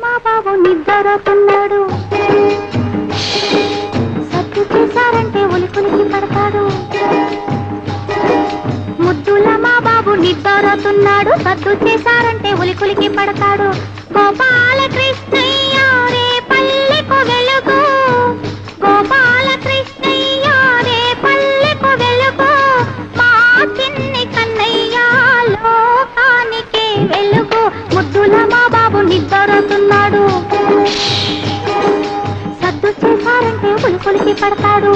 మా బాబు నిద్రపోతున్నాడు, సత్తు చేశారంటే ఉలికులికి పడతాడు. ముద్దుల మా బాబు నిద్రపోతున్నాడు, సత్తు చేశారంటే ఉలికులికి పడతాడు. గోపాలకృష్ణయ్య రే పల్లెకు వెలుగు, గోపాలకృష్ణయ్య రే పల్లెకు వెలుగు, మా చిన్ని కన్నయ్య లోకానికి వెలుగు. ముద్దుల మా బాబు నిద్రపోతున్నాడు, సద్దు చేశారంటే ఉలికులికి పడతాడు.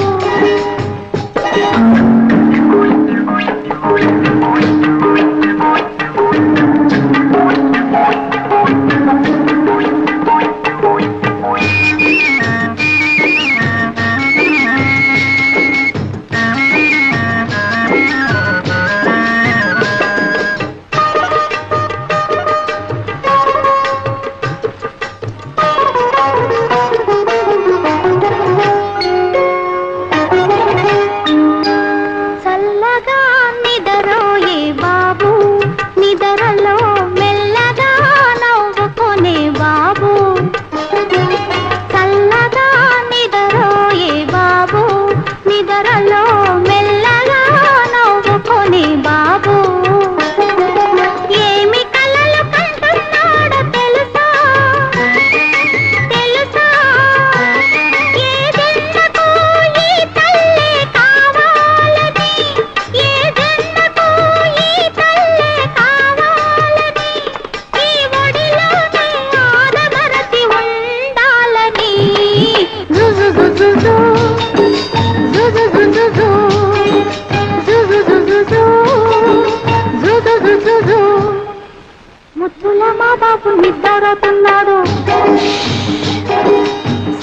ముద్దుల మా బాబు నిద్రపోతున్నాడు,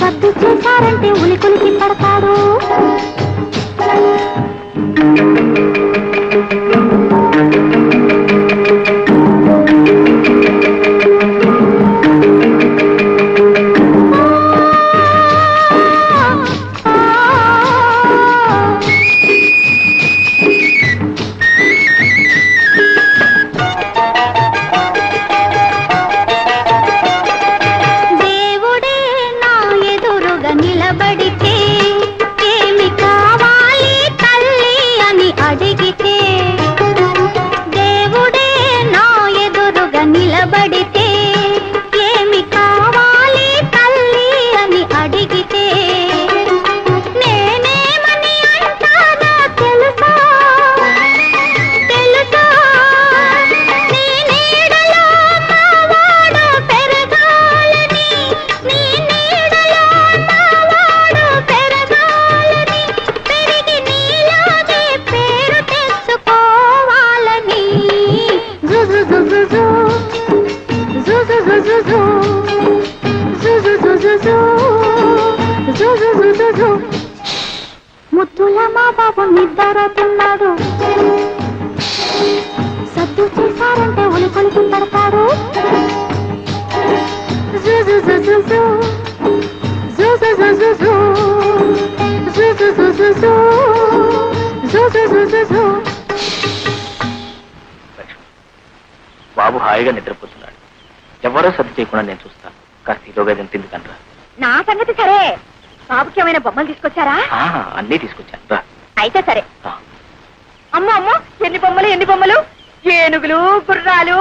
సద్దు చేశారంటే ఉలికులికి పడతాడు. నిలబడితే ఏమి కావాలి తల్లి అని అడిగితే, దేవుడే నా ఎదురుగా నిలబడితే ఏమి కావాలి తల్లి అని అడిగితే, నేనేమని అంటానో తెలుసా తెలుసా, నీ నీడలో మా వాడు పెరగాలని, నీ నీడలో ముద్దుల మా బాబు నిద్రపోతున్నాడు, సద్దు చేశారంటే ఉలికులికి పడతాడు. బాబు హాయిగా నిద్రపోతున్నాడు, ఎవరో సర్ది చేయకుండా నేను చూస్తాను. కాస్త ఈలోగా తింది కనరా. నా సంగతి సరే, బాబుకి ఏమైనా బొమ్మలు తీసుకొచ్చారా? అన్నీ తీసుకొచ్చాను. అయితే సరే. అమ్మ అమ్మ, ఎన్ని బొమ్మలు ఎన్ని బొమ్మలు, ఏనుగులు గుర్రాలు.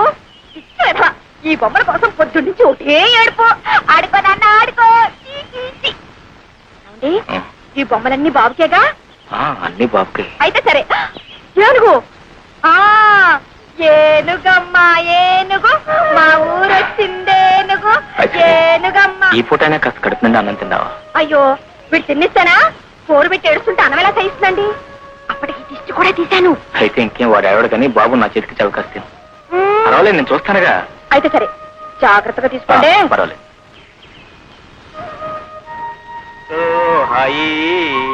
ఈ బొమ్మల కోసం పొద్దున్నుంచి ఒకటే ఏడుపు. ఆడుకో నాన్న ఆడుకో. ఈ బొమ్మలన్నీ బాబుకేగా? అన్ని బాబుకే. అయితే సరే. ఏనుగు, ఏనుగమ్మ ఏనుగు, మా ఊరొచ్చిందేనుగు, ఏనుగమ్మ. ఈ పూటైనా కాస్త కడుపు నిండా అన్నం తిన్నావా? అయ్యో, వీడు తిన్నిస్తానా? పోరు పెట్టి ఏడుస్తుంటే అన్నం ఎలా సహిస్తుందండి? అప్పటికి దిష్టి కూడా తీశాను. అయితే ఇంకేం, వాడు ఎవడు కానీ బాబు నా చేతికి చవకాస్తాను. పర్వాలేదు, నేను చూస్తానుగా. అయితే సరే, జాగ్రత్తగా తీసుకోండి. పర్వాలేదు.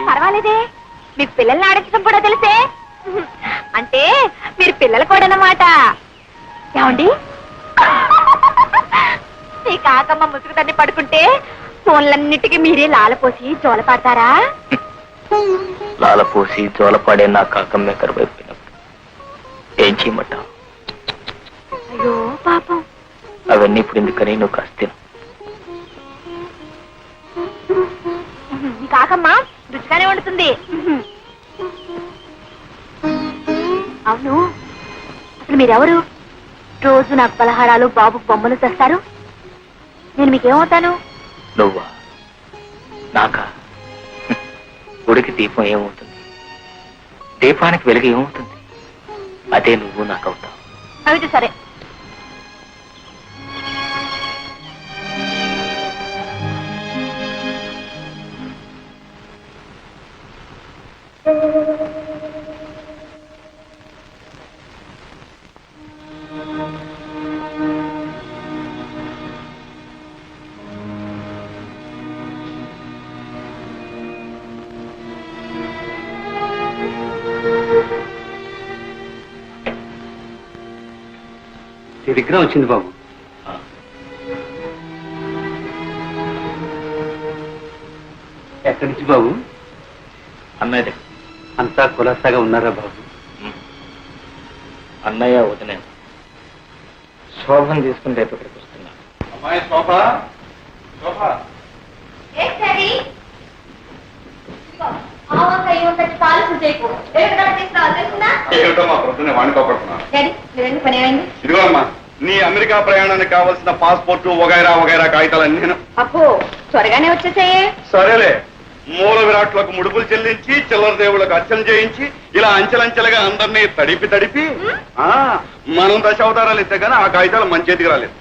పర్వాలేదే, మీకు పిల్లల్ని ఆడించడం కూడా తెలిసే. అంటే మీరు పిల్లలు కూడా అన్నమాట. ఏమండి, మీ కాకమ్మ ముసుగు తన్ని పడుకుంటే ఫోన్లన్నిటికీ మీరే లాలపోసి జోల పాడతారా? లాలపోసి జోలపాడే నా కాకమ్మే కరువైపోయినప్పుడు ఏం చేయమంటావు? అయ్యో పాపం. అవన్నీ ఇప్పుడు ఎందుకని నువ్వు కాస్త పెడుతుంది. అవును, అసలు మీరెవరు? రోజు నాకు పలహారాలు, బాబు బొమ్మలు తెస్తారు. నేను మీకేమవుతాను? నువ్వా? నాకా? గుడికి దీపం ఏమవుతుంది, దీపానికి వెలుగు ఏమవుతుంది? అదే నువ్వు నాకు అవుతావు. అయితే సరే. విగ్రహం వచ్చింది బాబు. ఎక్కడి నుంచి బాబు? అన్నయ్య అంతా కులాసాగా ఉన్నారా బాబు? అన్నయ్య వదిన శోభను తీసుకుని రేపు ఇక్కడికి వస్తున్నా. అమ్మాయి శోభ, శోభ. ఏమిటో మా ప్రొద్దునే వాణి కోపడుతున్నా. ఇదిగో అమ్మా, నీ అమెరికా ప్రయాణానికి కావాల్సిన పాస్పోర్టు వగైరా వగైరా కాగితాలన్నీ నేను. అబ్బో, త్వరగానే వచ్చేసాయే. సరేలే, మూల విరాట్లకు ముడుపులు చెల్లించి చిల్లర దేవుళ్ళకు అర్చన చేయించి ఇలా అంచెలంచెలుగా అందరినీ తడిపి మనం దశావతారాలు ఇస్తే గానీ ఆ కాగితాలు మన చేతికి రాలేదు.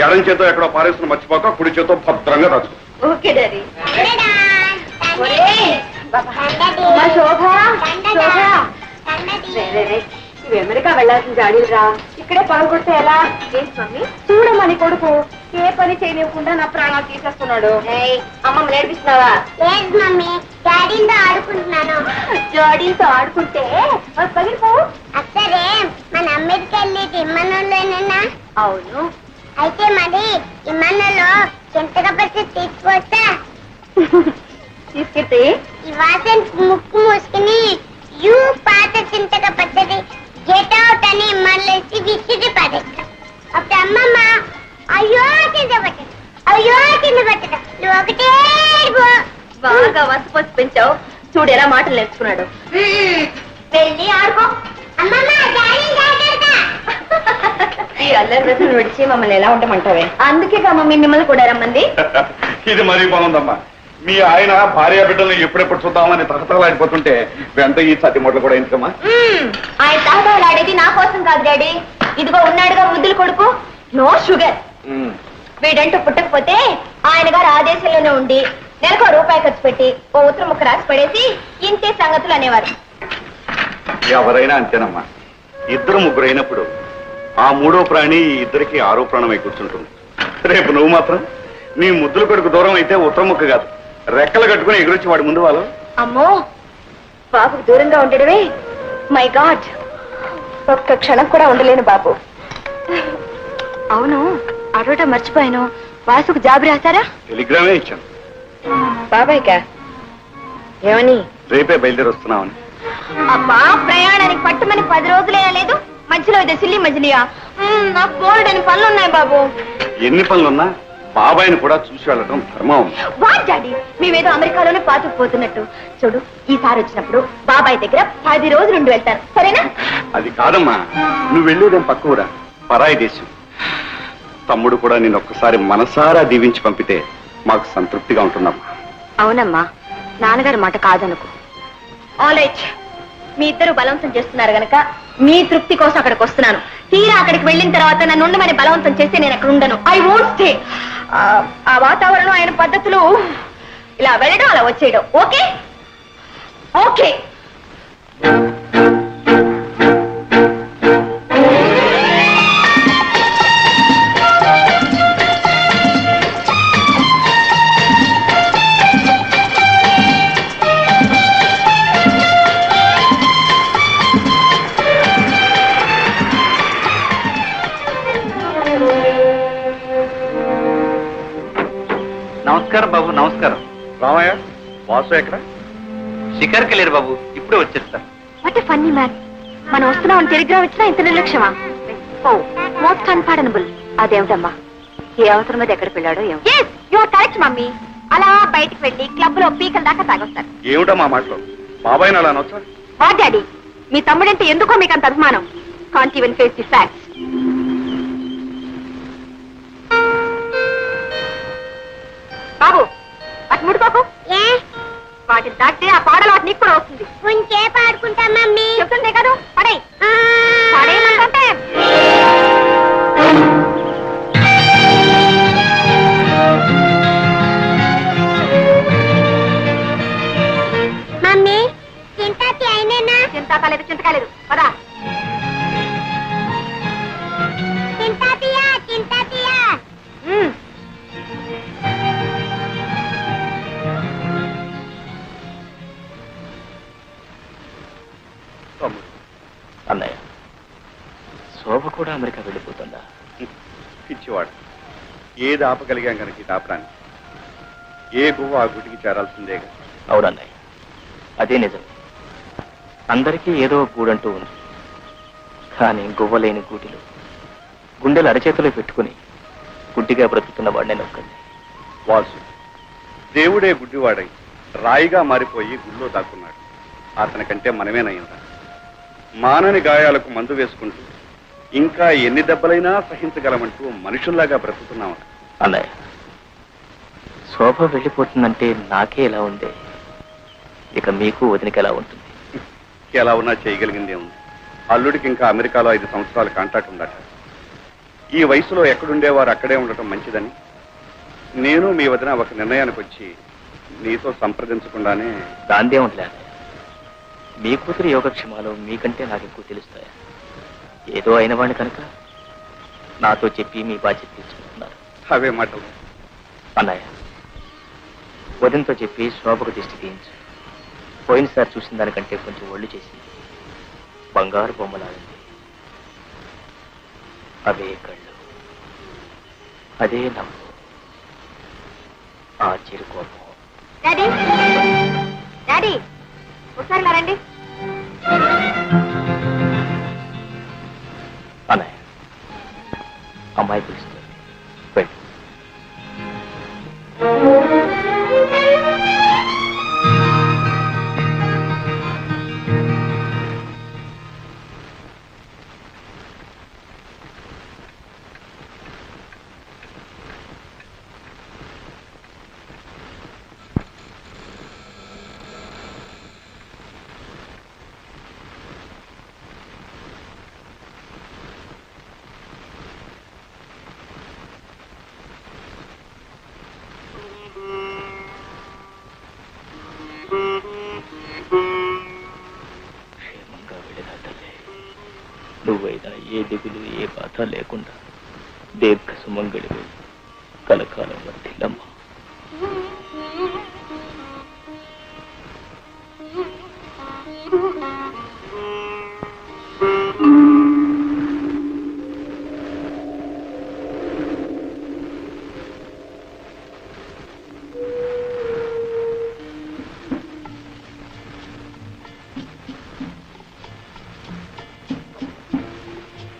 ఎడం చేతో ఎక్కడో పారేస్తున్న మర్చిపోక కుడి చేతో భద్రంగా రాదు. Okay daddy. శోభ, అమెరికా వెళ్ళాల్సిన జాడీలు రా, ఇక్కడే పనులు కొడితే ఎలా? ఏంటి మమ్మీ, చూడమని కొడుకు ఏ పని చేయనివ్వకుండా నా ప్రాణాలు తీసేస్తున్నాడు. అమ్మమ్మ నేర్పిస్తున్నావా? లేదు మమ్మీ, డాడీతో ఆడుకుంటున్నాను. జాడీలతో ఆడుకుంటే పగిలిపో. అసలే మన అమెరికా వెళ్ళేది ఇమ్మనంలోనేనా? అవును. అయితే మరి ఇమ్మనంలో చింతగా పచ్చి తీసుకొస్తా. తీసుకెళ్తే ఈ వాసన ముక్కు మూసుకుని యూ పాత చింతగా పచ్చది గెట్ అవుట్ అని మళ్ళీ విసిరి పడేస్తా. అప్పుడు అమ్మమ్మ అయ్యో కింద పట్టదు, అయ్యో కింద పట్టదు, నువ్వు ఒకటే బాగా వసపోసి పెంచావు. చూడు ఎలా మాటలు నేర్చుకున్నాడు. వెళ్ళి ఆడుకో. అమ్మమ్మ డాడీ జాగ్రత్త. ఈ అల్లరి రోజులు విడిచి మమ్మల్ని ఎలా ఉంటామంటావే? అందుకే మమ్మీ మిమ్మల్ని కూడా రమ్మంది. ఇది మరీ బాగుందమ్మా. మీ ఆయన భార్య బిడ్డలను ఎప్పుడెప్పుడు చూద్దామని తహతలాడిపోతుంటే వెంట ఈ సతి మొదలు కూడా ఎందుకమ్మా? ఆయన తహతలాడేది నా కోసం కాదు డాడీ. ఇదిగో ఉన్నాడుగా ముద్దులు కొడుకు, నో షుగర్. వీడంటూ పుట్టకపోతే ఆయన గారు ఆ దేశంలోనే ఉండి నెలకు రూపాయి ఖర్చు పెట్టి ఓ ఉత్తరం ముక్క రాసి పడేసి ఇంతే సంగతులు అనేవారు. ఎవరైనా అంతేనమ్మా. ఇద్దరు ముగ్గురు అయినప్పుడు ఆ మూడో ప్రాణి ఈ ఇద్దరికి ఆరో ప్రాణమై కూర్చుంటుంది. రేపు నువ్వు మాత్రం నీ ముద్దుల కొడుకు దూరం అయితే ఉత్తరం ముక్క కాదు, రెక్కలు కట్టుకుని ఎగురొచ్చి వాడి ముందు వాళ్ళు. అమ్మో, బాబుకు దూరంగా ఉండడమే మై గాడ్. ఒక్క క్షణం కూడా ఉండలేను బాబు. అవును, అడవటం మర్చిపోయాను. వాసుకు జాబు రాశారా? టెలిగ్రామే ఇచ్చాను. బాబాయ్కా ఏమని? రేపే బయలుదేరి వస్తున్నామని. అబ్బా, ప్రయాణానికి పట్టుమని 10 రోజులే లేదు, మధ్యలో ఇదే సిల్లి మజిలియా. నాకు బోల్డని పనులున్నాయి బాబు. ఎన్ని పనులున్నా బాబాయిని కూడా చూసి వెళ్ళడం ధర్మం. వాట్ డాడీ, మేమేదో అమెరికాలోనే పాతుకుపోతున్నట్టు. చూడు, ఈసారి వచ్చినప్పుడు బాబాయ్ దగ్గర 10 రోజులు ఉండి వెళ్తాను, సరేనా? అది కాదమ్మా, నువ్వు వెళ్ళేదేం పక్క ఊరా, పరాయి దేశం. తమ్ముడు కూడా నేను ఒక్కసారి మనసారా దీవించి పంపితే మాకు సంతృప్తిగా ఉంటున్నామ్మా. అవునమ్మా, నాన్నగారి మాట కాదనుకో. ఆల్ రైట్, మీ ఇద్దరు బలవంతం చేస్తున్నారు గనక మీ తృప్తి కోసం అక్కడికి వస్తున్నాను. తీరా అక్కడికి వెళ్ళిన తర్వాత నన్ను ఉండమని బలవంతం చేస్తే నేను అక్కడ ఉండను. I won't stay. ఆ వాతావరణం, ఆయన పద్ధతులు, ఇలా వెళ్ళడం అలా వచ్చేయడం. Okay okay. నమస్కారం బాబు. నమస్కారం. రామయ్య, వాసు ఎక్కడ? షికార్కి లేరు బాబు, ఇప్పుడే వచ్చేస్తారు. What a funny man. మనం వస్తున్నామని టెలిగ్రామ్ ఇచ్చినా ఇంత నిర్లక్ష్యమా? ఓ, మోస్ట్ అన్పార్డనబుల్. అదేమిటమ్మా, ఏ అవసరం మీద ఎక్కడికి వెళ్ళాడో ఏమో. You are correct mummy. అలా బయటికి వెళ్ళి క్లబ్ లో పీకల దాకా తాగొస్తారు. ఏమిటో మా మాటలో బాబాయ్ అలా అనొచ్చా? వా డాడీ, మీ తమ్ముడంటే ఎందుకో మీకు అంత అభిమానం. Can't even face the facts. బాబు అటు ముడిపోకు. ఏ వాటిని దాటితే ఆ పాడలు వాటి నీకు కూడా వస్తుంది. కొంచెం పాడుకుంటా మమ్మీ. చెప్తుందే కదా, పడే ఆ. పడేయమంటే. మమ్మీ చింతాతి అయినేనా? చింత కాలేదు, చింత కాలేదు. పదా చింతాతియా చింతాతియా. తమ్ముడు, అన్నయ్య, శోభ కూడా అమెరికా వెళ్ళిపోతుందా? పిచ్చివాడు. ఏది ఆపగలిగాం కనుక ఇది ఆపడానికి. ఏ గువ్వ ఆ గుడికి చేరాల్సిందేగా. అవునన్నయ్య, అదే నిజం. అందరికీ ఏదో గూడంటూ ఉంది. కానీ గువ్వలేని గూటిలో గుండెలు అరచేతిలో పెట్టుకుని గుడ్డిగా బ్రతుకుతున్న వాడు నేను ఒక్కడిని. వాసు దేవుడే గుడ్డివాడై రాయిగా మారిపోయి గుళ్ళో దాక్కున్నాడు. అతనికంటే మనమేనయ్యిందా? మానని గాయాలకు మందు వేసుకుంటూ ఇంకా ఎన్ని దెబ్బలైనా సహించగలమంటూ మనుషుల్లాగా బ్రతుకుతున్నాం. అన్నయ్య, శోభ వెళ్ళిపోతుందంటే నాకే ఎలా ఉంది, ఇక మీకు వదినకి ఎలా ఉంటుంది? ఎలా ఉన్నా చేయగలిగిందే ఉంది. అల్లుడికి ఇంకా అమెరికాలో 5 సంవత్సరాల కాంట్రాక్ట్ ఉందట. ఈ వయసులో ఎక్కడుండేవారు అక్కడే ఉండటం మంచిదని నేను మీ వదిన ఒక నిర్ణయానికి వచ్చి నీతో సంప్రదించకుండానే. దాందే ఉండలే అన్నయ్య. మీ కూతురు యోగక్షేమాలు మీకంటే నాకు ఎక్కువ తెలుస్తాయా? ఏదో అయిన వాడిని కనుక నాతో చెప్పి మీ బాధ్యత తీసుకుంటున్నారు. అవే మాటలు. అన్నయ్య, వదినతో చెప్పి శోభకు దిష్టి తీయించు. పోయినసారి చూసిన దానికంటే కొంచెం ఒళ్ళు చేసింది. బంగారు బొమ్మలాడింది. అవే కళ్ళు, అదే నవ్వు, ఆ చిరుకోపం. డాడీ డాడీ ఒకసారి ఇలా రండి. అన్నయ్య, అమ్మాయి పిలుస్తుంది, వెళ్ళు. క్షేమంగా వెళ్ళిన తల్లి, నువ్వైనా ఏ దిగులు ఏ బాధ లేకుండా దీర్ఘ సుమంగళివి కలకాలం వర్తిల్లమ్మా.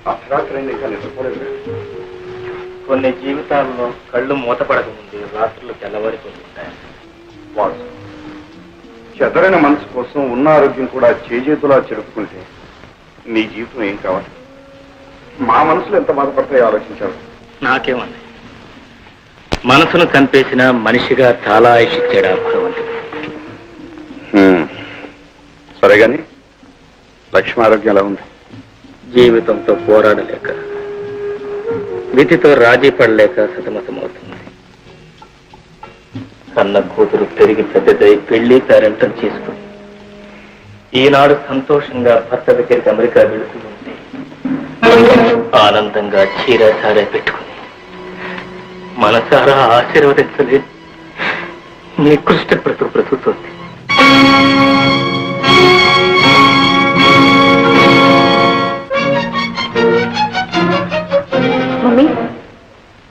అర్ధరాత్రి ఇంకా నిద్రపోలేదు. కొన్ని జీవితాల్లో కళ్ళు మూతపడకముందే రాత్రులు తెల్లవారిపోతుంటాయి. వాసు, చెదరైన మనసు కోసం ఉన్న ఆరోగ్యం కూడా చేజేతులా చెరుపుకుంటే నీ జీవితం ఏం కావాలి? మా మనసులు ఎంత బాధపడతాయో ఆలోచించారు. నాకేమన్నా మనసును చంపేసిన మనిషిగా చాలా ఆయుషిచ్చాడు ఆ భగవంతుడు. సరే గాని లక్ష్మి ఆరోగ్యం ఎలా ఉంది? జీవితంతో పోరాడలేక, విధితో రాజీ పడలేక సతమతమవుతుంది. కన్న కూతురు పెరిగి పెద్దదై పెళ్లి పేరెంటం చేసుకుని ఈనాడు సంతోషంగా భర్త దగ్గరికి అమెరికా వెళుతూ ఉంటే ఆనందంగా చీరసారే పెట్టుకుని మనసారా ఆశీర్వదించలేదు నికృష్ట బ్రతుకుతోంది. మమ్మీ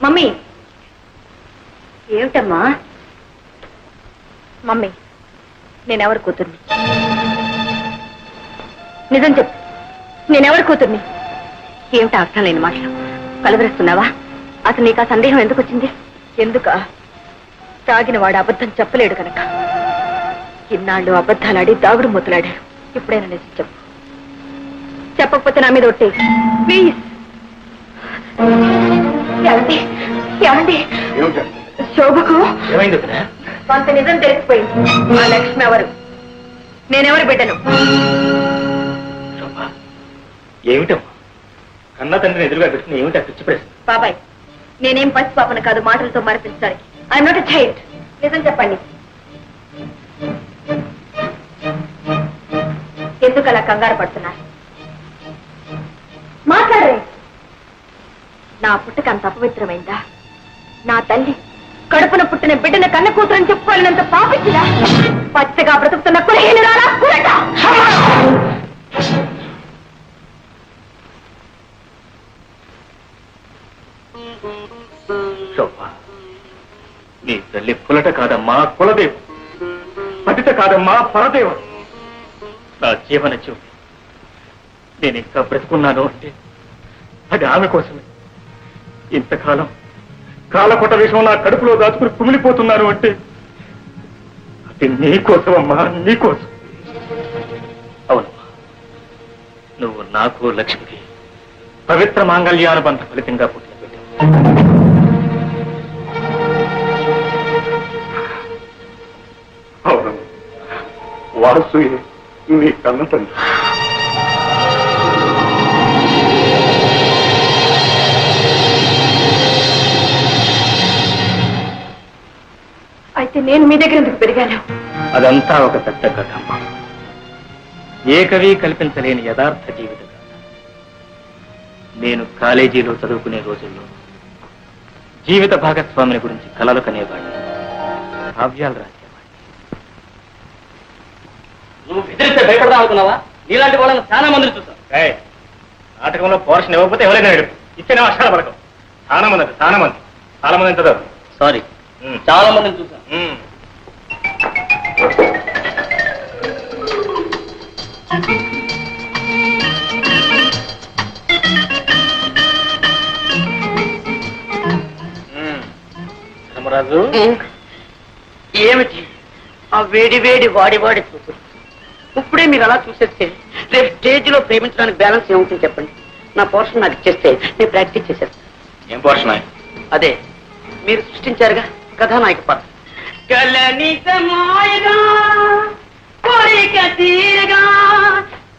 మమ్మీ ఏమిటమ్మా? మమ్మీ, నేనెవరి కూతుర్ని? నిజం చెప్పు, నేనెవరి కూతుర్ని? ఏమిటా అర్థం లేని మాటలు? కలవరిస్తున్నావా? అసలు నీకు ఆ సందేహం ఎందుకు వచ్చింది? ఎందుక తాగిన వాడు అబద్ధం చెప్పలేడు కనుక ఇన్నాళ్ళు అబద్ధాలాడి దాగుడు మూతలాడారు. ఇప్పుడైనా నిజం చెప్పు. చెప్పకపోతే నా మీద ఒట్టే ప్లీజ్. ఏమండి ఏమండి శోభకు ఏమైంది? కొంత నిజం తెలిసిపోయింది. ఆ లక్ష్మి ఎవరు? నేనెవరు బిడ్డను? ఏమిటమ్మా కన్న తండ్రిని ఎదురుగా పెట్టుకుని ఏమిటా పిచ్చి ప్రశ్న? బాబాయ్, నేనేం పసి పాపను కాదు మాటలతో మరిపించడానికి. I'm not a child. నిజం చెప్పండి. ఎందుకు అలా కంగారు పడుతున్నారు? మాట్లాడరే. నా పుట్టుక అంత అపవిత్రమైందా? నా తల్లి కడుపున పుట్టిన బిడ్డన కన్న కూతురని చెప్పుకోలేనంత పాపించిదా? పచ్చగా బ్రతుకుతున్న కులహీనురాలా కులట. శోభ, నీ తల్లి కులట కాదమ్మా కులదేవం, పతిత కాదమ్మా పరదేవం. నా జీవన జ్యోతి. నేను ఇంకా బ్రతుకున్నాను అంటే అది ఆమె కోసమే. ఇంతకాలం కాలకొట విషయం నా కడుపులో దాచుకుని కుమిలిపోతున్నాను అంటే అది నీకోసమమ్మా, నీకోసం. అవునమ్మా, నువ్వు నాకు లక్ష్మికి పవిత్ర మాంగళ్యానుబంధ ఫలితంగా పుట్టిన బిడ్డ. అవును, వాసు నీ కన్న తండ్రి. అయితే నేను మీ దగ్గర ఎందుకు పెరిగాను? అదంతా ఒక పెద్ద కథ అమ్మా. ఏ కవి కల్పించలేని యథార్థ జీవిత కథ. నేను కాలేజీలో చదువుకునే రోజుల్లో జీవిత భాగస్వామిని గురించి కలలు కనేవాడిని, కావ్యాలు రాసేవాడిని. నువ్వు బెదిరిస్తే భయపడదా అనుకున్నావా? నీలాంటి వాళ్ళని చాలా మందిని చూసాం. నాటకంలో పోర్షన్ ఇవ్వకపోతే ఎవరైనా ఇచ్చిన వర్షాల పడకం. చాలా మంది చదవరు. సారీ, చాలా మందిని చూసాం. ధర్మరాజు, ఏమిటి ఆ వేడి వేడి వాడి చూపు? ఇప్పుడే మీరు అలా చూసేస్తే రేపు స్టేజ్ లో ప్రేమించడానికి బ్యాలెన్స్ ఏముంటుంది చెప్పండి. నా పోర్షన్ నాకు ఇచ్చేస్తే నేను ప్రాక్టీస్ చేసేస్తాను. ఏం పోర్షన్? అదే మీరు సృష్టించారుగా కథానాయక పాత్ర.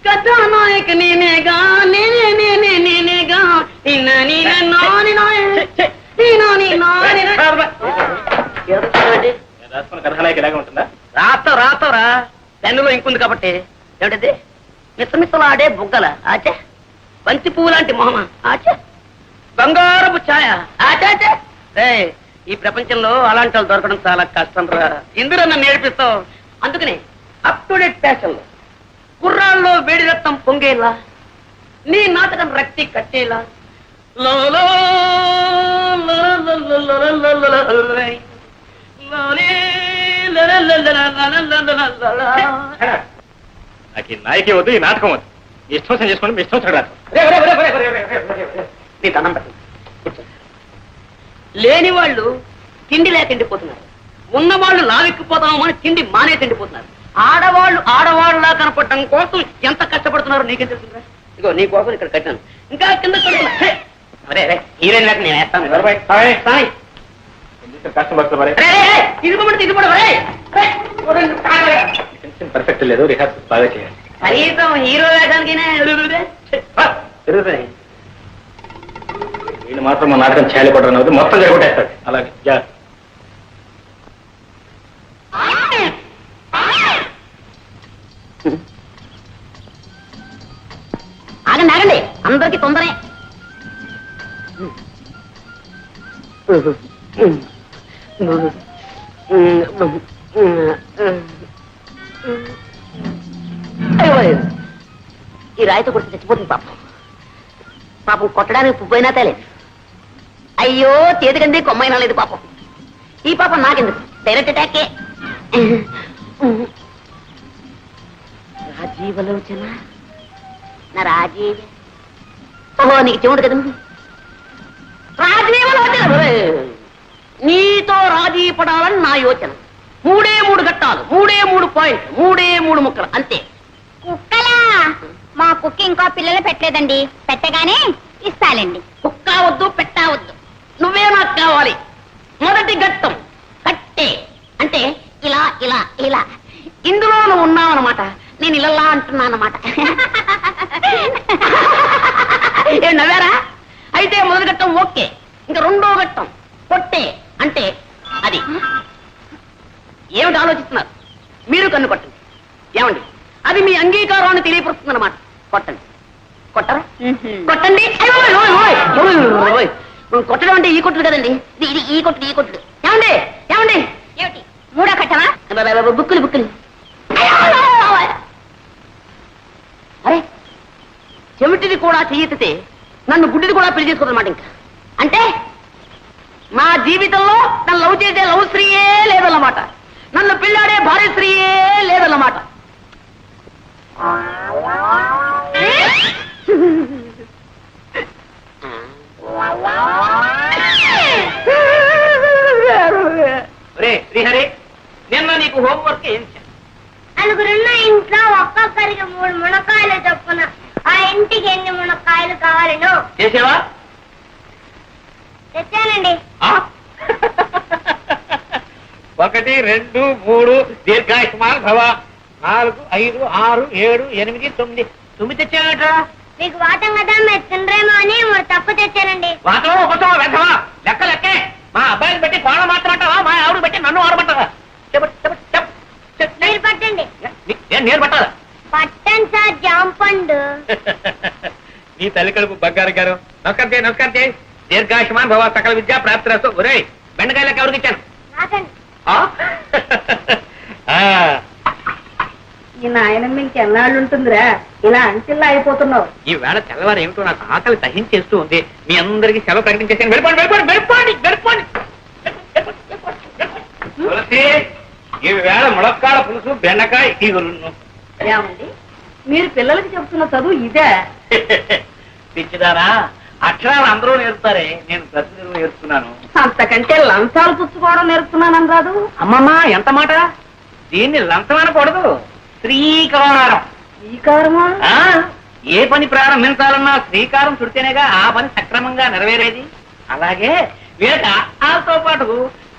కథానాయక నేనేగా, నేనేగా కథానాయక ఇలాగే ఉంటుందా? రాతరా పెన్నులో ఇంకుంది కాబట్టి. ఏమిటది? మిసమిసలాడే బుగ్గల ఆచే, బంతి పువ్వు లాంటి మొహమ ఆచే, బంగారపు ఛాయ ఆచాచే. ఈ ప్రపంచంలో అలాంటి వాళ్ళు దొరకడం చాలా కష్టం రా. ఇందులో నన్ను నేర్పిస్తావు. అందుకని అప్ టు డేట్ ఫ్యాషన్ లో కుర్రాల్లో వేడి రక్తం పొంగేలా, నీ నాటకం రక్తి కట్టేలా నాకు ఈ నాయకే వద్దు, ఈ నాటకం వద్దు. ఇష్టం చేసుకోండి, మీ ఇష్టం చూడాలి. నీ దండం పెట్టండి. లేని వాళ్ళు తిండి లేక తిండిపోతున్నారు, ఉన్నవాళ్ళు లావెక్కిపోతామో అని తిండి మానే తిండిపోతున్నారు. ఆడవాళ్ళలా కనపడటం కోసం ఎంత కష్టపడుతున్నారో నీకేం తెలుస్తుందా? ఇగో నీ కోసం ఇక్కడ కట్టాను. ఇంకా కింద హీరోయిన్ లేక నేను వేస్తాను. పర్ఫెక్ట్ లేదు, రిహార్సల్ బాగా చేయాలి. కనీసం హీరో వేయడానికి వీళ్ళు మాత్రం మా నాటకం చేయాలి కొట్టడం మొత్తం జరగొట్టేస్తాడు. అలాగే ఆగండి, అందరికి తొందరే. ఈ రాయితో కొట్టి చచ్చిపోతుంది పాపం కొట్టడానికి పువ్వైనా తేలేదు. అయ్యో చేతికంది కొమ్మైనా లేదు పాపం. ఈ పాపం నాకెందుకు, డైరెక్ట్ అటాకే. రాజీవలోచన నా రాజీవ. ఓహో నీకు చెవుడు కదా. రాజీవలోచన నీతో రాజీ పడాలని నా యోచన. 3 ఘట్టాలు, 3 పాయింట్లు, 3 ముక్కలు అంతే. కుక్కలా? మా కుక్క ఇంకో పిల్లలు పెట్టలేదండి, పెట్టగానే ఇస్తాలండి. కుక్క వద్దు, పెట్టవద్దు, నువ్వే నాకు కావాలి. మొదటి ఘట్టం కట్టే, అంటే ఇలా ఇలా ఇలా. ఇందులో నువ్వు ఉన్నావన్నమాట, నేను ఇలా అంటున్నానమాట. ఏం నవ్వారా? అయితే మొదటి ఘట్టం ఓకే. ఇంకా 2వ ఘట్టం కొట్టే, అంటే అది. ఏమిటి ఆలోచిస్తున్నారు? మీరు కన్ను కొట్టండి. ఏమండి, అది మీ అంగీకారాన్ని తెలియపరుస్తుంది అన్నమాట. కొట్టండి. కొట్టరా? కొట్టండి. అయ్యో, ఓయ్, ఓయ్, ఓయ్, ఓయ్. కొట్టడం అంటే ఈ కొట్టుడు కదండి, ఇది ఈ కొట్టుడు, ఈ కొట్టుడు. ఏమండి, ఏమండి, ఏమిటి 3వ ఘట్టమా? బుక్కులు బుక్కులు. అరే, చెవిటిది కూడా చెయ్యెత్తితే నన్ను గుడ్డిది కూడా పెళ్లి చేసుకోదన్నమాట. ఇంకా అంటే మా జీవితంలో నన్ను లవ్ చేసే లవ్ స్త్రీయే లేదన్నమాట, నన్ను పెళ్ళాడే భార్య స్త్రీయే లేదన్నమాట. శ్రీహరి, నిన్న నీకు హోంవర్క్ ఏం చేశాను? 4 ఇంట్లో ఒక్కొక్కరికి 3 మునక్కాయలు చొప్పున ఆ ఇంటికి ఎన్ని మునక్కాయలు కావాలను చేసేవా? తెచ్చానండి. 1, 2, 3 దీర్ఘాయుష్మాన్ భవ. 4, 5, 6, 7, 8, 9. 9 తెచ్చానట్రా? మీకు వాటం కదా, మీరు తినరేమో అని 3 తప్పు తెచ్చానండి. వాటం ఒకటో వెధవా, లెక్క లెక్కే. మా అబ్బాయిని పెట్టి కోణ మాత్రమంటావా, మా ఆవిడ పెట్టి నన్ను ఆడమంటావా? మీరు పట్టండి. నేను పట్టాలా? పట్టండి సార్, జాంపండు. నీ తల్లి కడుపు బంగారు గారు. నమస్కారం చేయి, నమస్కారం చేయి. దీర్ఘాయుష్మాన్ భవ, సకల విద్యా ప్రాప్తిరస్తు. ఒరే, బెండకాయ లెక్క ఎవరికి ఇచ్చాను? నాకండి. ఈ నాయనమ్మ ఇంకెన్నాళ్ళు ఉంటుందిరా, ఇలా అంటిల్లా అయిపోతున్నావు. ఈ వేళ తెల్లవారు ఏమిటో నాకు ఆకలి దహించేస్తూ ఉంది. మీ అందరికీ సెలవు ప్రకటించేసాను. వెళ్ళిపోండి, వెళ్ళిపోండి, వెళ్ళిపోండి, వెళ్ళిపోండి. తులసి, ఈ వేళ ములక్కాడ పులుసు, బెండకాయ ఈగులు. ఏమండి, మీరు పిల్లలకి చెప్తున్న చదువు ఇదే? పిచ్చిదారా, అక్షరాలు అందరూ నేర్పుతారే, నేను ప్రతిదినం నేర్చుకున్నాను. అంతకంటే లంచాలు పుచ్చుకోవడం నేర్పుతున్నానని రాదు. అమ్మమ్మా, ఎంత మాట! దీన్ని లంచం అనకూడదు, శ్రీకారం. శ్రీకారమా? ఏ పని ప్రారంభించాలన్నా శ్రీకారం చుడితేనేగా ఆ పని సక్రమంగా నెరవేరేది. అలాగే వీళ్ళకి ఆతో పాటు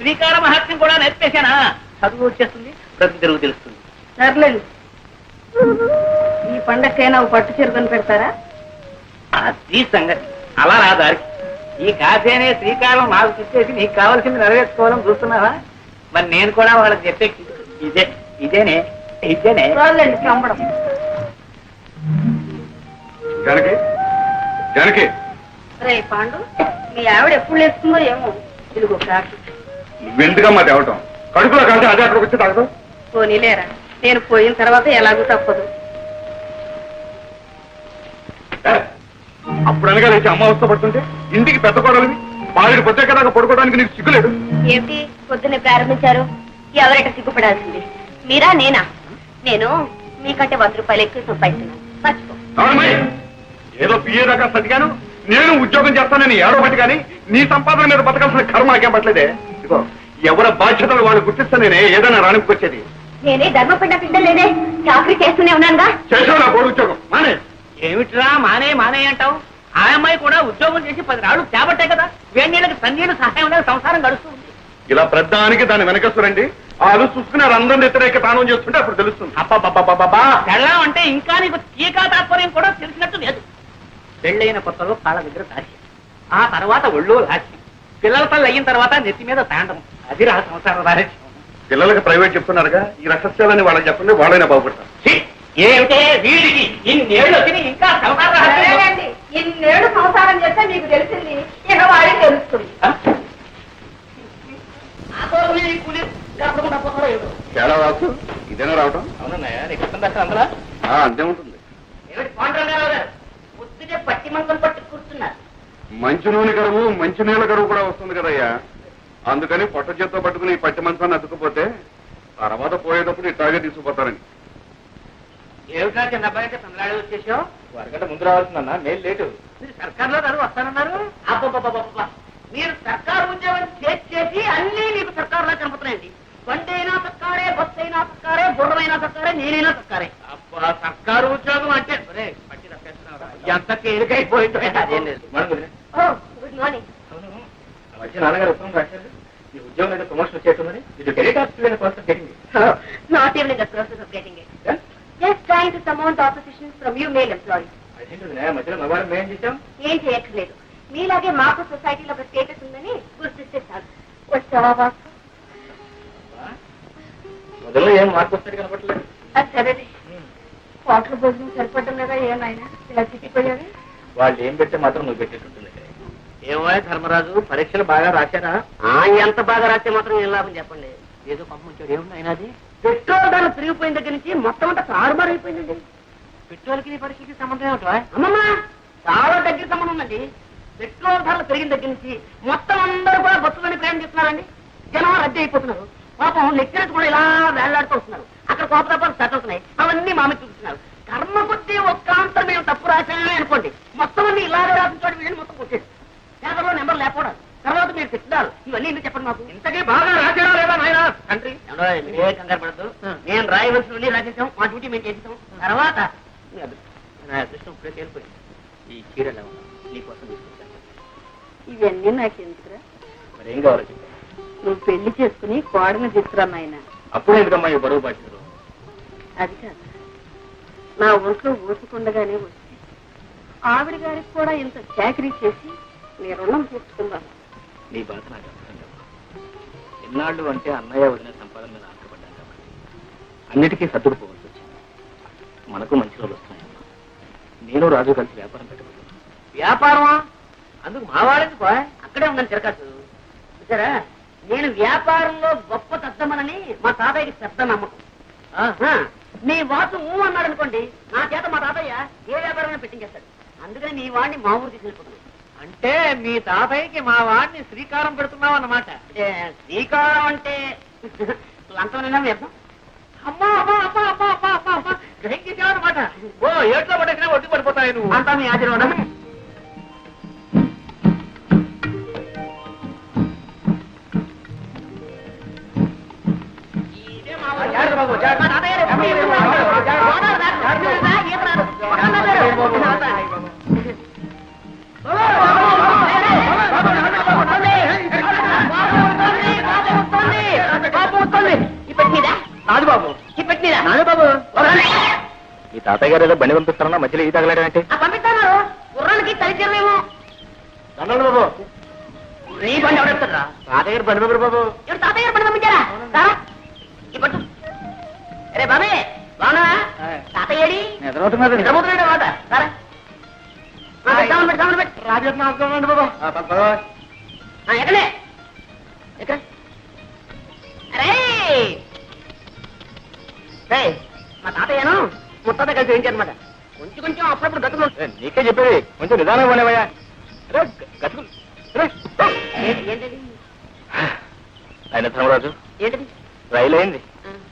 శ్రీకార మహత్యం కూడా నేర్పేశానా, చదువు వచ్చేస్తుంది, ప్రతి తెలుగు తెలుస్తుంది. సర్లేండి, ఈ పండగకైనా పట్టు చీరకొని పెడతారా? అది సంగతి. అలా రా దారికి. ఈ కాశీ అనే శ్రీకారం నాకు చూసేసి నీకు కావాల్సింది నెరవేర్చుకోవాలని చూస్తున్నావా? మరి నేను కూడా వాళ్ళకి చెప్పే ఇదే ఇదేనే ఇదేనే. రాలేండి చంపడం. జానకి, జానకి, రే పాండు, మీ ఆవిడ ఎప్పుడు లేస్తుందో ఏమో. ఇదిగో కాకి. నువ్వెందుకమ్మా తేవటం? కడుపులో కలిసి అదే అక్కడికి వచ్చి తాగదు. పోనీలేరా, నేను పోయిన తర్వాత ఎలాగూ తప్పదు. అప్పుడు అనగా లేచి అమ్మ అవస్థ పడుతుంటే ఇంటికి పెద్ద కోడలివి, బావిడి పొచ్చాక పడుకోవడానికి నీకు సిగ్గులేదు. ఏమిటి పొద్దున్నే ప్రారంభించారు? ఎవరైట సిగ్గుపడాల్సింది, మీరా నేనా? నేను మీకంటే 100 రూపాయలు ఎక్కువ సంపాదిస్తున్నాను, మర్చిపో. అవునమ్మాయి, ఏదో పిఏ దాకా సతిగాను, నేను ఉద్యోగం చేస్తానని ఏడో బట్టి కానీ నీ సంపాదన మీద బతకాల్సిన కర్మ నాకేం పట్టలేదే. ఇదిగో, ఎవరి బాధ్యతలు వాళ్ళు గుర్తిస్తానే ఏదైనా రానికొచ్చేది. నేనే ధర్మపడ్డ పిల్లలేదే, చాకరీ చేస్తూనే ఉన్నానుగా. చేసావు నా బోర్డు ఉద్యోగం మానే. ఏమిట్రా మానే మానే అంటావు? ఆ అమ్మాయి కూడా ఉద్యోగం చేసి 10 రాళ్ళు తేబట్టే కదా వేణీళ్ళకి సన్నీళ్ళు సహాయం సంసారం గడుస్తుంది. ఇలా ప్రధానికి దాని వెనకస్తురండి, వాళ్ళు చూసుకున్నారు అందరిని వ్యతిరేక తానం చేస్తుంటే అప్పుడు తెలుస్తుంది. అబ్బా పెళ్ళం అంటే ఇంకా నీకు టీకా తాత్పర్యం కూడా తెలిసినట్టు లేదు. పెళ్ళైన కొత్తలో కాళ్ళ దగ్గర దాచి, ఆ తర్వాత ఒళ్ళో లాచి, పిల్లల తల్లి అయిన తర్వాత నెత్తి మీద తాండం. అది రా సంసారం రాజేశ్వరం. పిల్లలకి ప్రైవేట్ చెప్తున్నారుగా, ఈ రహస్యాలని వాళ్ళకి చెప్పండి, వాళ్ళైనా బాగుపడతారు. ఏమిటే వీడికి ఇన్నేళ్ళు వచ్చి ఇంకా సంసార రహస్యం? ఇన్నేళ్ళు సంసారం చేస్తే మీకు తెలిసింది, ఇక వాడికి తెలుస్తుంది. తేడా రాసు, ఇదేనా రావటం? అవునన్నయ్య, నీకు ఇష్టం దర్శనం అందులో అంతే ఉంటుంది. ఏమిటి పాండ్రంగారావు గారు, ముద్దుగా పట్టి మంకం పట్టి కూర్చున్నారు. మంచి నూనె కరువు, మంచి నీళ్ళ కరువు కూడా వస్తుంది కదయ్యా. అందుకని పొట్ట చేత్తో పట్టుకుని ఈ పట్టి మంచాన్ని అతుక్కుపోతే తర్వాత పోయేటప్పుడు ఇట్లాగే తీసుకుపోతారని. ఏమిటా చిన్న అబ్బాయి అయితే తమిళనాడు వచ్చేసావు? వరగంట ముందు రావాల్సిందన్నా, నేను లేటు. మీరు సర్కార్లో చదువు వస్తానన్నారు. అబ్బబ్బబ్బబ్బబ్బ, మీరు సర్కారు ఉద్యోగం చేసి అన్ని మీకు సర్కారు సర్కారులా కనపడుతున్నాయండి. బండి అయినా సర్కారే, బస్సు అయినా సర్కారే, గుర్రమైనా సర్కారే, నేనైనా సర్కారే. అబ్బా సర్కారు ఉద్యోగం అంటే పట్టి తప్పేస్తున్నావురా. ఎంత తేలికైపోయిందో. అదేం లేదు. Good morning. వచ్చి నాన్నగారు ఉత్తరం రాశారు. ఈ ఉద్యోగం అయితే ప్రమోషన్ వచ్చేస్తుందని ఇది డెలిట్ ఆఫీస్ ప్రాసెస్ జరిగింది. Not even in the process of getting it. Just trying to summit opposition from you male employees. అదేంటి మధ్యలో మగవారు మేం చేశాం. ఏం చేయక్కర్లేదు. మీలాగే మాకు సొసైటీలో ఒక స్టేటస్ ఉందని గుర్తిస్తే చాలు. వచ్చావా వాసు? మొదల్లో ఏం మార్పు వస్తాడు కనపడలేదు. అది సరే. హోటల్ భోజనం సరిపడ్డం కదా ఏమైనా ఇలా చిక్కిపోయావి. వాళ్ళు ఏం పెడితే మాత్రం నువ్వు పెట్టేటుంటుంది. ఏమో ధర్మరాజు, పరీక్షలు బాగా రాశారా? ఎంత బాగా రాస్తే మాత్రం ఏం లాభం చెప్పండి. ఏదో పంపించాడు. ఏముంది ఆయన అది? పెట్రోల్ ధరలు పెరిగిపోయిన దగ్గర నుంచి మొత్తం అంతా తారుమారు అయిపోయిందండి. పెట్రోల్కి పరీక్షకి సంబంధం ఏమిటా? అమ్మమ్మ చాలా దగ్గర సంబంధం ఉందండి. పెట్రోల్ ధరలు పెరిగిన దగ్గర నుంచి మొత్తం అందరూ కూడా బస్సులని ప్రయాణం చేస్తున్నారండి. జనం రద్దీ అయిపోతున్నారు. పాపం లెక్చరర్స్ కూడా ఇలా వేళ్లాడుతూ వస్తున్నారు. అక్కడ కోపతాపాలు సెట్ అవుతున్నాయి. అవన్నీ మామ చూస్తున్నారు. కర్మ కొద్దీ ఒక్కాంతరం మేము తప్పు రాశామే అనుకోండి, మొత్తం అన్ని ఇలాగే రాసించాడు. వీళ్ళని మొత్తం కొట్టేది. పేపర్లో నెంబర్ లేకపోవడం, తర్వాత మీరు తిట్టారు. ఇవన్నీ ఎందుకు చెప్పండి మాకు. ఇంతకీ బాగా రాశాడా లేదా నాయన తండ్రి? ఏ కంగారు పడద్దు. నేను రాయవలసినవన్నీ రాసేసాం. మా డ్యూటీ మేము చేసేసాం. తర్వాత నా అదృష్టం ఇప్పుడే తేలిపోయింది. ఈ చీరలు నీకోసం తీసుకొచ్చాను. ఇవన్నీ నాకు ఎందుకురా? మరి ఏం కావాలో చెప్పాను. నువ్వు పెళ్లి చేసుకుని కోడని తీసుకురా నాయన. అప్పుడు ఎందుకమ్మా ఈ బరువు బాధ్యతలు? అది కాదు, నా ఒంట్లో ఊసుకుండగానే వచ్చి ఆవిడ గారికి కూడా ఇంత చాకరీ చేసి నీ రుణం తీర్చుకుందాం. నీ బాధ నాకు అర్థం కాదు. ఎన్నాళ్ళు అంటే అన్నయ్య వదిన సంపాదన మీద ఆశపడ్డాను కాబట్టి అన్నిటికీ సర్దుకుపోవాల్సి వచ్చింది. మనకు మంచి రోజులు వస్తున్నాయమ్మా. నేను రాజు కలిసి వ్యాపారం పెట్టబోతున్నాను. వ్యాపారమా? అందుకు మా వాళ్ళెందుకు అక్కడే ఉందని తిరగచ్చు. చూసారా, నేను వ్యాపారంలో గొప్ప తద్దమనని మా తాతయ్యకి పెద్ద నమ్మకం. మీ వాసు అన్నాడు అనుకోండి, నా చేత మా తాతయ్య ఏ వ్యాపారం పెట్టించేస్తాడు. అందుకని మీ వాడిని మా ఊరు తీసుకెళ్ళిపోతున్నాను. అంటే మీ తాతయ్యకి మా వాడిని శ్రీకారం పెడుతున్నావు అన్నమాట. అంటే శ్రీకారం అంటే లంచమైనా వ్యర్థం. అమ్మా అమ్మా అమ్మా అమ్మా అమ్మా అమ్మా అమ్మా గ్రహించావు అనమాట. ఓ ఏట్లో పడేసినా ఒడ్డు పడిపోతాయి నువ్వు. అంతా మీ ఆశీర్వాదం. రాజుబాబు మీ తాతయ్య గారు ఏదో బండి పంపిస్తారన్నా మధ్యలో ఈ తగలడంటే పంపిస్తాను. గుర్రానికి తలిచేమేమో. బాబు. నీ బండి ఎవడెడతారా? తాతయ్య గారు బండి పంపారు బాబు. ఎవరు తాతయ్య గారు బండి పంపించారా? ఈ పట్టు. అరే బాబే బాగున్నా? తాతయ్యడి నిద్రపోతున్నాడు మాట. ఎక్కడే ఎక్కడ? అరే మా తాతయ్యను ముత్తాత కలిసి వేయించారనమాట. కొంచెం కొంచెం అప్పుడప్పుడు గతులు. నీకే చెప్పేది కొంచెం నిదానం పోనేవయ్యా. ఏంటది? ఆయన ధర్మరాజు, ఏంటది? రైలు అయింది,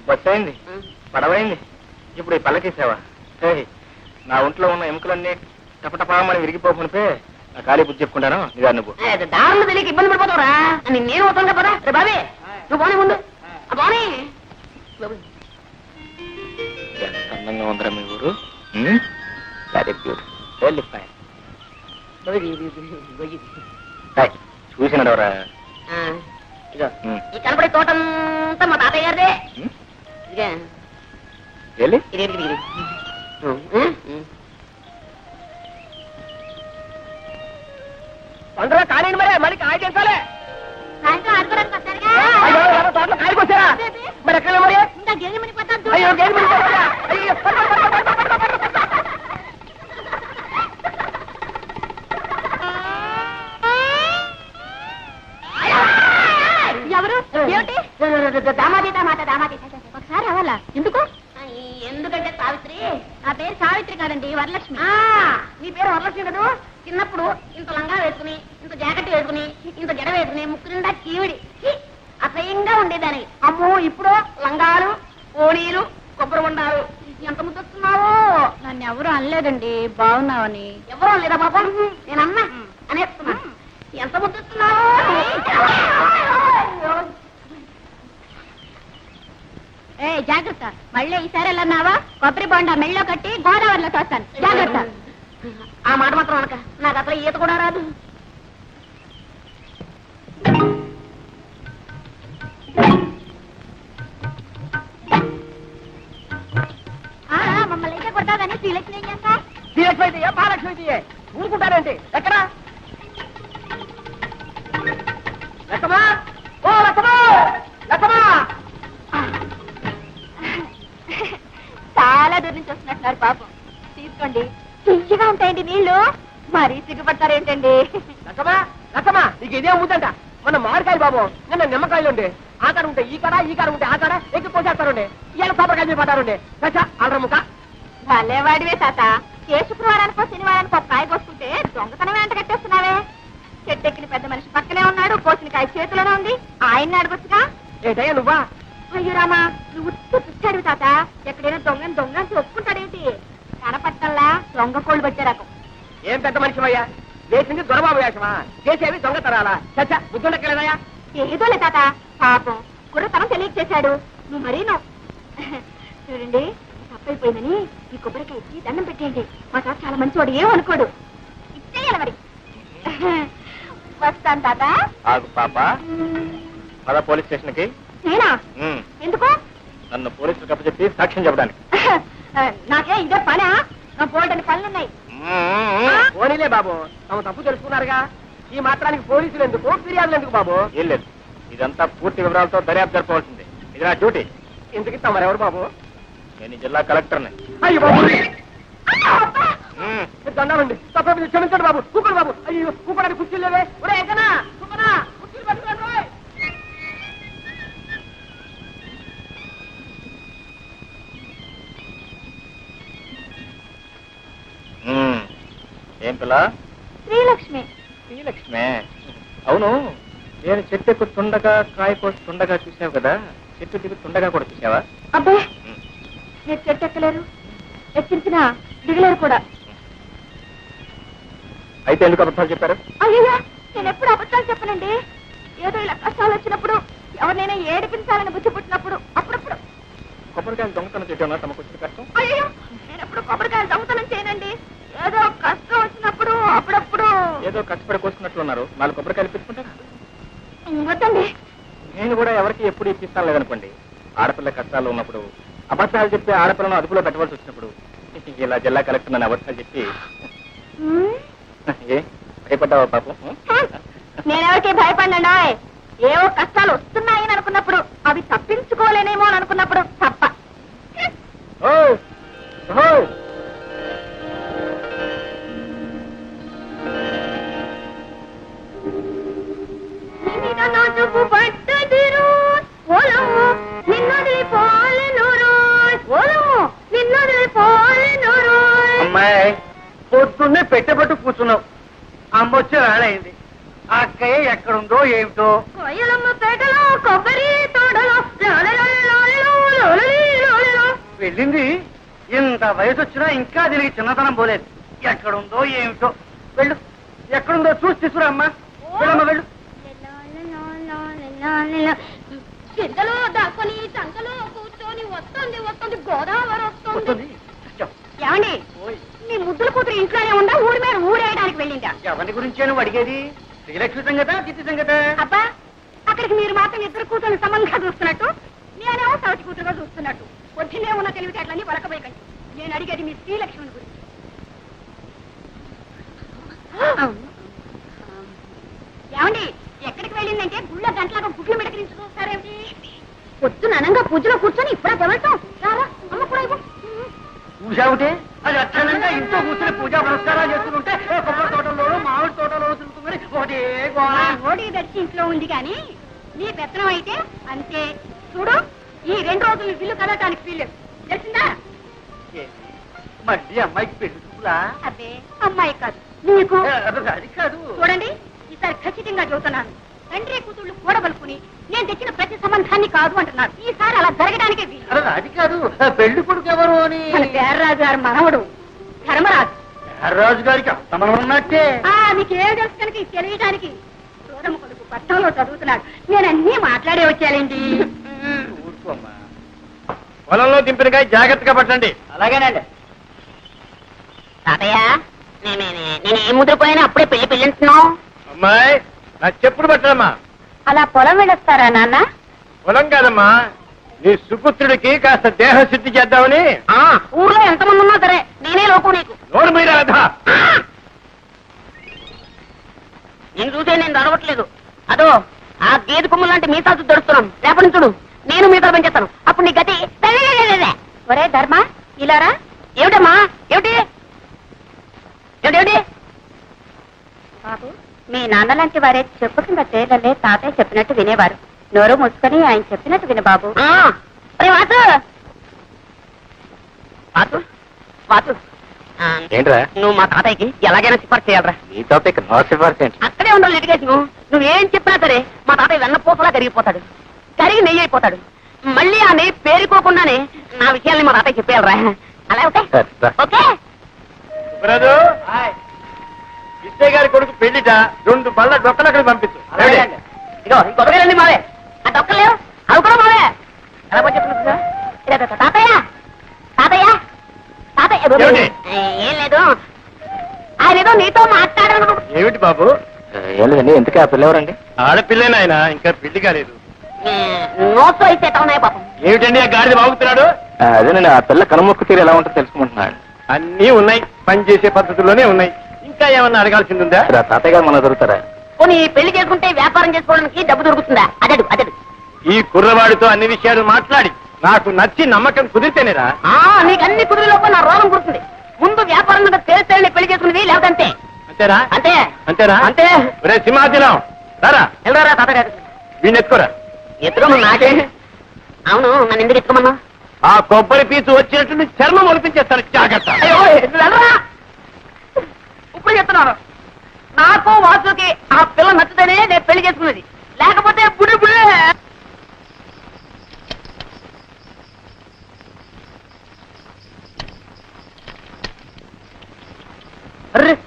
బస్సు అయింది, పడవైంది, ఇప్పుడు ఈ పల్లకి సేవ. నా ఒంట్లో ఉన్న ఎముకలన్నీ టపటపామని విరిగిపోకునిపే నా ఖాళీ బుద్ధి చెప్పుకుంటాను. నిదా నువ్వు దారులు తెలియక ఇబ్బంది పడిపోతావురా. నేను అవుతాను కదా. రే బాబే నువ్వు పోనీ ముందు. పోనీ ఎంత అందంగా ఉందరా మీ ఊరు. Very beautiful, very fine. చూసినాడవరా? ఇదో ఈ కనపడే తోటంతా మా తాతయ్య గారిదే. ఇదిగా వెళ్ళి ఇది ఇది తొందరగా కానివ్వండి. మరి మళ్ళీ కాయ చేస్తాలే. సాయంత్రం ఆడుకోవడానికి వస్తారుగా? తోటలో కాయకు వచ్చారా? మరి ఎక్కడ మరి? ఇంకా గేగి మనిపోతాను. అయ్యో గేదె మనిపోతుందా? అయ్యో. ఎవరు? ఏమిటి? దామాదీత మాట దామాదీత. ఒకసారి అవ్వాలా? ఎందుకు? ఎందుకంటే సావిత్రి. నా పేరు సావిత్రి కాదండి, వరలక్ష్మి. నీ పేరు వరలక్ష్మి కదా. చిన్నప్పుడు ఇంత లంగా వేసుకుని, ఇంత జాకెట్ వేసుకుని, ఇంత జడ వేసుకుని, ముక్కు నిండా చీవిడి అసహ్యంగా ఉండేదాన్ని. అమ్మో ఇప్పుడు లంగాలు, ఓణీలు, కొబ్బరి ఉండాలు. ఎంత ముద్దొస్తున్నావో. నన్ను ఎవరు అనలేదండి, బాగున్నావని. ఎవరో లేదా పాప? నేనన్నా అనేస్తున్నా. ఎంత ముద్దొస్తున్నావో. తొండ మెళ్ళో కట్టి గోదావరిలో తోస్తాను జాగ్రత్త. ఆ మాట మాత్రం అనక, నాకు అసలు ఈత కూడా రాదు. మమ్మల్ని అయితే కొడతాదని శ్రీలక్ష్మి ఏం చేస్తా? శ్రీలక్ష్మి అయితే మహాలక్ష్మి అయితే ఊరుకుంటారేంటి? ఎక్కడా లక్కమా? ఓ లక్కమా, లక్కమా! చాలా దూరం నుంచి వస్తున్నట్టున్నారు పాపం. తీసుకోండి, తీయగా ఉంటాయండి నీళ్లు. మరీ సిగ్గుపడతారేంటండి? లక్కమా, లక్కమా, నీకు ఇదే అమ్ముతుంట. మన మామిడికాయలు బాబు, నిన్న నిమ్మకాయలు ఉండే. ఆ కాడ ఉంటే ఈ కాడ, ఈ కాడ ఉంటే ఆ కాడ ఎక్కి పోసేస్తారండి. ఇవాళ కొబ్బరికాయ పడ్డారండి. దశ అల్రముక భలేవాడివే తాత. ఏ శుక్రవారానికో శనివారానికో కాయ కోసుకుంటే దొంగతనమే అంట కట్టేస్తున్నావే. చెట్టెక్కిన పెద్ద మనిషి పక్కనే ఉన్నాడు, కోసిన కాయ చేతిలోనే ఉంది. ఆయన్ని అడగొచ్చుగా. ఏంటయ్యా నువ్వా? అయ్యో రామా, నువ్వు పిచ్చాడు తాత. ఎక్కడైనా దొంగని దొంగని ఒప్పుకుంటాడేంటి? కనపట్టల్లా దొంగ కోళ్ళు వచ్చే రకం. ఏం పెద్ద మనిషి అయ్యా? వేసింది దొరబాబు వేషమా? చేసేవి దొంగతనాలా? చచ్చ బుద్ధుండక్కలేదయ్యా? ఏదోలే తాత, పాపం కుర్రతనం తెలియక చేశాడు. నువ్వు మరీను. చూడండి, తప్పైపోయిందని ఈ కొబ్బరికాయ ఇచ్చి దండం పెట్టేయండి. మా తాత చాలా మంచివాడు, ఏమనుకోడు. ఇచ్చేయాలి మరి. వస్తాను తాత. ఆగు పాప, పద పోలీస్ స్టేషన్ కి. నేనా? ఎందుకు? నన్ను పోలీసులకు అప్పచెప్పి సాక్ష్యం చెప్పడానికి. నాకే ఇదే పనా? నా పోల్డని పనులున్నాయి. పోనీలే బాబు, తమ తప్పు తెలుసుకున్నారుగా. ఈ మాత్రానికి పోలీసులు ఎందుకు, ఫిర్యాదులు ఎందుకు బాబు? ఏం లేదు, ఇదంతా పూర్తి వివరాలతో దర్యాప్తు జరపవలసింది. ఇది నా డ్యూటీ. ఇంతకి తమరెవరు బాబు? నేను ఈ జిల్లా కలెక్టర్ని. అయ్యో బాబు, దండాలండి, తప్ప క్షమించండి బాబు. కూకోండి బాబు. అయ్యో కూకోడానికి కుర్చీలు లేవే. ఒరే ఎక్కనా కూకోనా, కుర్చీలు పట్టుకోండి రోయ్. ఏం పిల్ల? శ్రీలక్ష్మి. శ్రీలక్ష్మే. అవును, నేను చెట్టు ఎక్కుతుండగా కాయ కోస్తుండగా చూసావు కదా, చెట్టు దిగుతుండగా కూడా చూసావా? అబ్బాయి, మీరు చెట్టు ఎక్కలేరు, ఎక్కించినా దిగలేరు కూడా. అయితే ఎందుకు అబద్ధాలు చెప్పారు? అయ్యో, నేను ఎప్పుడు అబద్ధాలు చెప్పనండి. ఏదో ఇలా కష్టాలు వచ్చినప్పుడు, ఎవరినైనా ఏడిపించాలని బుద్ధి పుట్టినప్పుడు అప్పుడప్పుడు. కొబ్బరికాయలు దొంగతనం చేయడం తమకు వచ్చిన కష్టం. అయ్యో, నేను ఎప్పుడు కొబ్బరికాయలు దొంగతనం చేయనండి. ఏదో కష్టం వచ్చినప్పుడు అప్పుడప్పుడు. ఏదో కష్టపడి కోసుకున్నట్లున్నారు, 4 కొబ్బరికాయలు పెట్టుకుంటారా? వద్దండి. నేను కూడా ఎవరికి ఎప్పుడు ఇప్పిస్తాను లేదనుకోండి. ఆడపిల్ల కష్టాలు ఉన్నప్పుడు, అబద్ధాలు చెప్పి ఆడపిల్లను అదుపులో పెట్టవలసి వచ్చినప్పుడు ఇలా జిల్లా కలెక్టర్ నన్ను అబద్ధాలు చెప్పి. ఏ భయపడ్డావా పాపం? నేనెవరికి భయపడినా, ఏవో కష్టాలు వస్తున్నాయని అనుకున్నప్పుడు, అవి తప్పించుకోలేనేమో అని అనుకున్నప్పుడు తప్ప. ఓ ఓ అమ్మాయి, పొద్దున్నే పెట్టబట్టు కూర్చున్నావు. అమ్మ వచ్చి రాడైంది. ఆ అక్కయ్య ఎక్కడుందో ఏమిటో. పేటలో కొబ్బరి తోటలో వెళ్ళింది. ఇంత వయసు వచ్చినా ఇంకా దీనికి చిన్నతనం పోలేదు. ఎక్కడుందో ఏమిటో. వెళ్ళు, ఎక్కడుందో చూసి తీసుకురా అమ్మా. వెళ్ళమ్మా, వెళ్ళు. గిద్దలో దాక్కుని చంకలో కూర్చొని వస్తుంది వస్తుంది గోదావరి వస్తుంది. ఏమండి, మీ ముద్దుల కూతురు ఇంట్లోనే ఉందా, ఊరి మీద ఊరేయడానికి వెళ్ళిందా? ఎవరి గురించే నువ్వు అడిగేది? శ్రీలక్ష్మి సంగత, చిత్తి సంగత? అబ్బా, అక్కడికి మీరు మాత్రం ఇద్దరు కూతురు సమంగా చూస్తున్నట్టు, నేనేమో సవతి కూతురుగా చూస్తున్నట్టు. పొద్దున్నే ఉన్న తెలివితేటలన్నీ వలకబోయకండి. నేను అడిగేది మీ శ్రీలక్ష్మిని గురించి. ఏమండి, ఎక్కడికి వెళ్ళిందంటే గుళ్ళ గంటలాగా గుడ్లు మిడకరించి చూస్తారేమిటి? పొద్దున అనంగా పూజలో కూర్చొని ఇప్పుడా తెవడతాం. రారా అమ్మ కూడా ఇవ్వు. పూజావుటే అది అక్షరంగా ఇంట్లో కూర్చొని పూజా పురస్కారాలు చేస్తుంటే కొబ్బరి తోటలోనూ మామిడి తోటలో తిరుగుతుంది. ఒకటే ఓడి దర్శి ఇంట్లో ఉంది కానీ నీ పెత్తనం అయితే అంతే. చూడు, ఈ 2 రోజులు బిల్లు కదటానికి వీల్లేదు, తెలిసిందా? మళ్ళీ అమ్మాయికి పెళ్లి చూపులా? అబ్బే, అమ్మాయి కాదు నీకు. అది కాదు. చూడండి, ఈసారి ఖచ్చితంగా చెబుతున్నాను. తండ్రి కూతుళ్ళు కూడబలుకుని నేను తెచ్చిన ప్రతి సంబంధాన్ని కాదు అంటున్నారు. ఈసారి అలా జరగడానికే వీలు. అది కాదు, పెళ్లి కొడుకు ఎవరు అని. మన పేర్రాజు గారు మనవడు ధర్మరాజు. రాజు గారికి అస్తమనం ఉన్నట్టే. మీకు ఏం తెలుసు కనుక ఇది తెలియడానికి. చూడమ్మ కొడుకు పట్టణంలో చదువుతున్నాడు. నేను అన్నీ మాట్లాడే వచ్చానండి. ఊరుకోమ్మా. పొలంలో దింపిన కాయ జాగ్రత్తగా పట్టండి. అలాగేనండి. తాతయ్య నేను ఏం ముద్రపోయినా అప్పుడే పెళ్లి పెళ్ళింటున్నావు. అమ్మాయి నా చెప్పుడు పట్టడమ్మా. అలా పొలం వెళ్ళొస్తారా నాన్న? పొలం కాదమ్మా, నీ సుపుత్రుడికి కాస్త దేహశుద్ధి చేద్దామని. ఊర్లో ఎంతమంది ఉన్నా సరే నేనే లోకం నీకు. నోరు మీద రాధా. నేను చూసే నేను దొరవట్లేదు. అదో ఆ గేదె కొమ్ము లాంటి మీసాలు దొరుకుతున్నాను. రేపటి నుంచి చూడు నేను మీసాలు పెంచేస్తాను. అప్పుడు నీ గతి. ఒరే ధర్మ, ఇలారా. ఏమిటమ్మా? ఏమిటి ఏమిటి? బాబు, మీ నాన్న లాంటి వారే చెప్పు కింద తేలలే తాతయ్య చెప్పినట్టు వినేవారు. నోరు మూసుకొని ఆయన చెప్పినట్టు విను బాబు. వాసు వాసు వాసు ఏంట్రా నువ్వు మా తాతయ్యకి ఎలాగైనా సిఫార్సు చేయాలరా. నీ టాపిక్ నో సిఫార్సు ఏంటి? అక్కడే ఉండవు లిటిగేషన్. నువ్వేం చెప్పినా సరే మా తాతయ్య వెన్నపూసలా కరిగిపోతాడు, కరిగి నెయ్యి అయిపోతాడు. మళ్ళీ ఆ నెయ్యి పేరుకోకుండానే నా విషయాల్ని మా తాతయ్య చెప్పేయాలరా. అలా ఓకే? సరే, రా. ఓకే. సుబ్రాజు, విజయ్ గారి కొడుకు పెళ్లిట 2 బళ్ళ డొక్కలు అక్కడ పంపించు. అలాగేనండి. ఇగో ఈ కొత్తగారండి మావే. ఆ డొక్కలేవు అవి కూడా మావే. ఎలా పని చెప్తున్నా తాతయ్య తాతయ్య తాతయ్య. ఏమిటి? ఏం లేదు, ఆయన ఏదో నీతో మాట్లాడాను. ఏమిటి బాబు? ఏం లేదండి. ఎందుకే ఆ పిల్లెవరండి? ఆడపిల్లేనాయన, ఇంకా పెళ్లి కాలేదు. నోట్స్ అయితే ఎట్లా ఉన్నాయి పాపం. ఏమిటండి ఆ గాడిద బాగుతున్నాడు? అదేనండి, ఆ పిల్ల కనుమొక్కు తీరు ఎలా ఉంటుందో తెలుసుకుంటున్నాడు. అన్నీ ఉన్నాయి, పని చేసే పద్ధతుల్లోనే ఉన్నాయి. ఇంకా ఏమన్నా అడగాల్సింది ఉందా? ఆ తాతయ్య గారు మన దొరుకుతారా? పోనీ పెళ్లి చేసుకుంటే వ్యాపారం చేసుకోవడానికి డబ్బు దొరుకుతుందా? అదడు అదడు. ఈ కుర్రవాడితో అన్ని విషయాలు మాట్లాడి నాకు నచ్చి నమ్మకం కుదిరితేనేరా. నీకు అన్ని కుదిరిలోపు నా రోగం కుడుతుంది. ముందు వ్యాపారం మీద తేలితేనే పెళ్లి చేసుకునేది, లేకపోతే అంతే. అంతేనా? అంతే అంతేనా? అంతే. ఒరే సింహాచలం, రారా వెళ్ళరా తాతగారు. వీణ్ణి ఎత్తుకోరా. ఎత్తుకోమన్నా నాకే. అవును, నన్ను ఎందుకు ఎత్తుకోమన్నా? ఆ కొబ్బరి పీచు వచ్చినట్టు చర్మం ఒలిపించేస్తాను, జాగ్రత్త. అయ్యో వెళ్ళరా. ఇప్పుడు చెప్తున్నారు, నాకు వాసుకి ఆ పిల్ల నచ్చుతేనే నేను పెళ్లి చేసుకున్నది, లేకపోతే బుడి బుడి.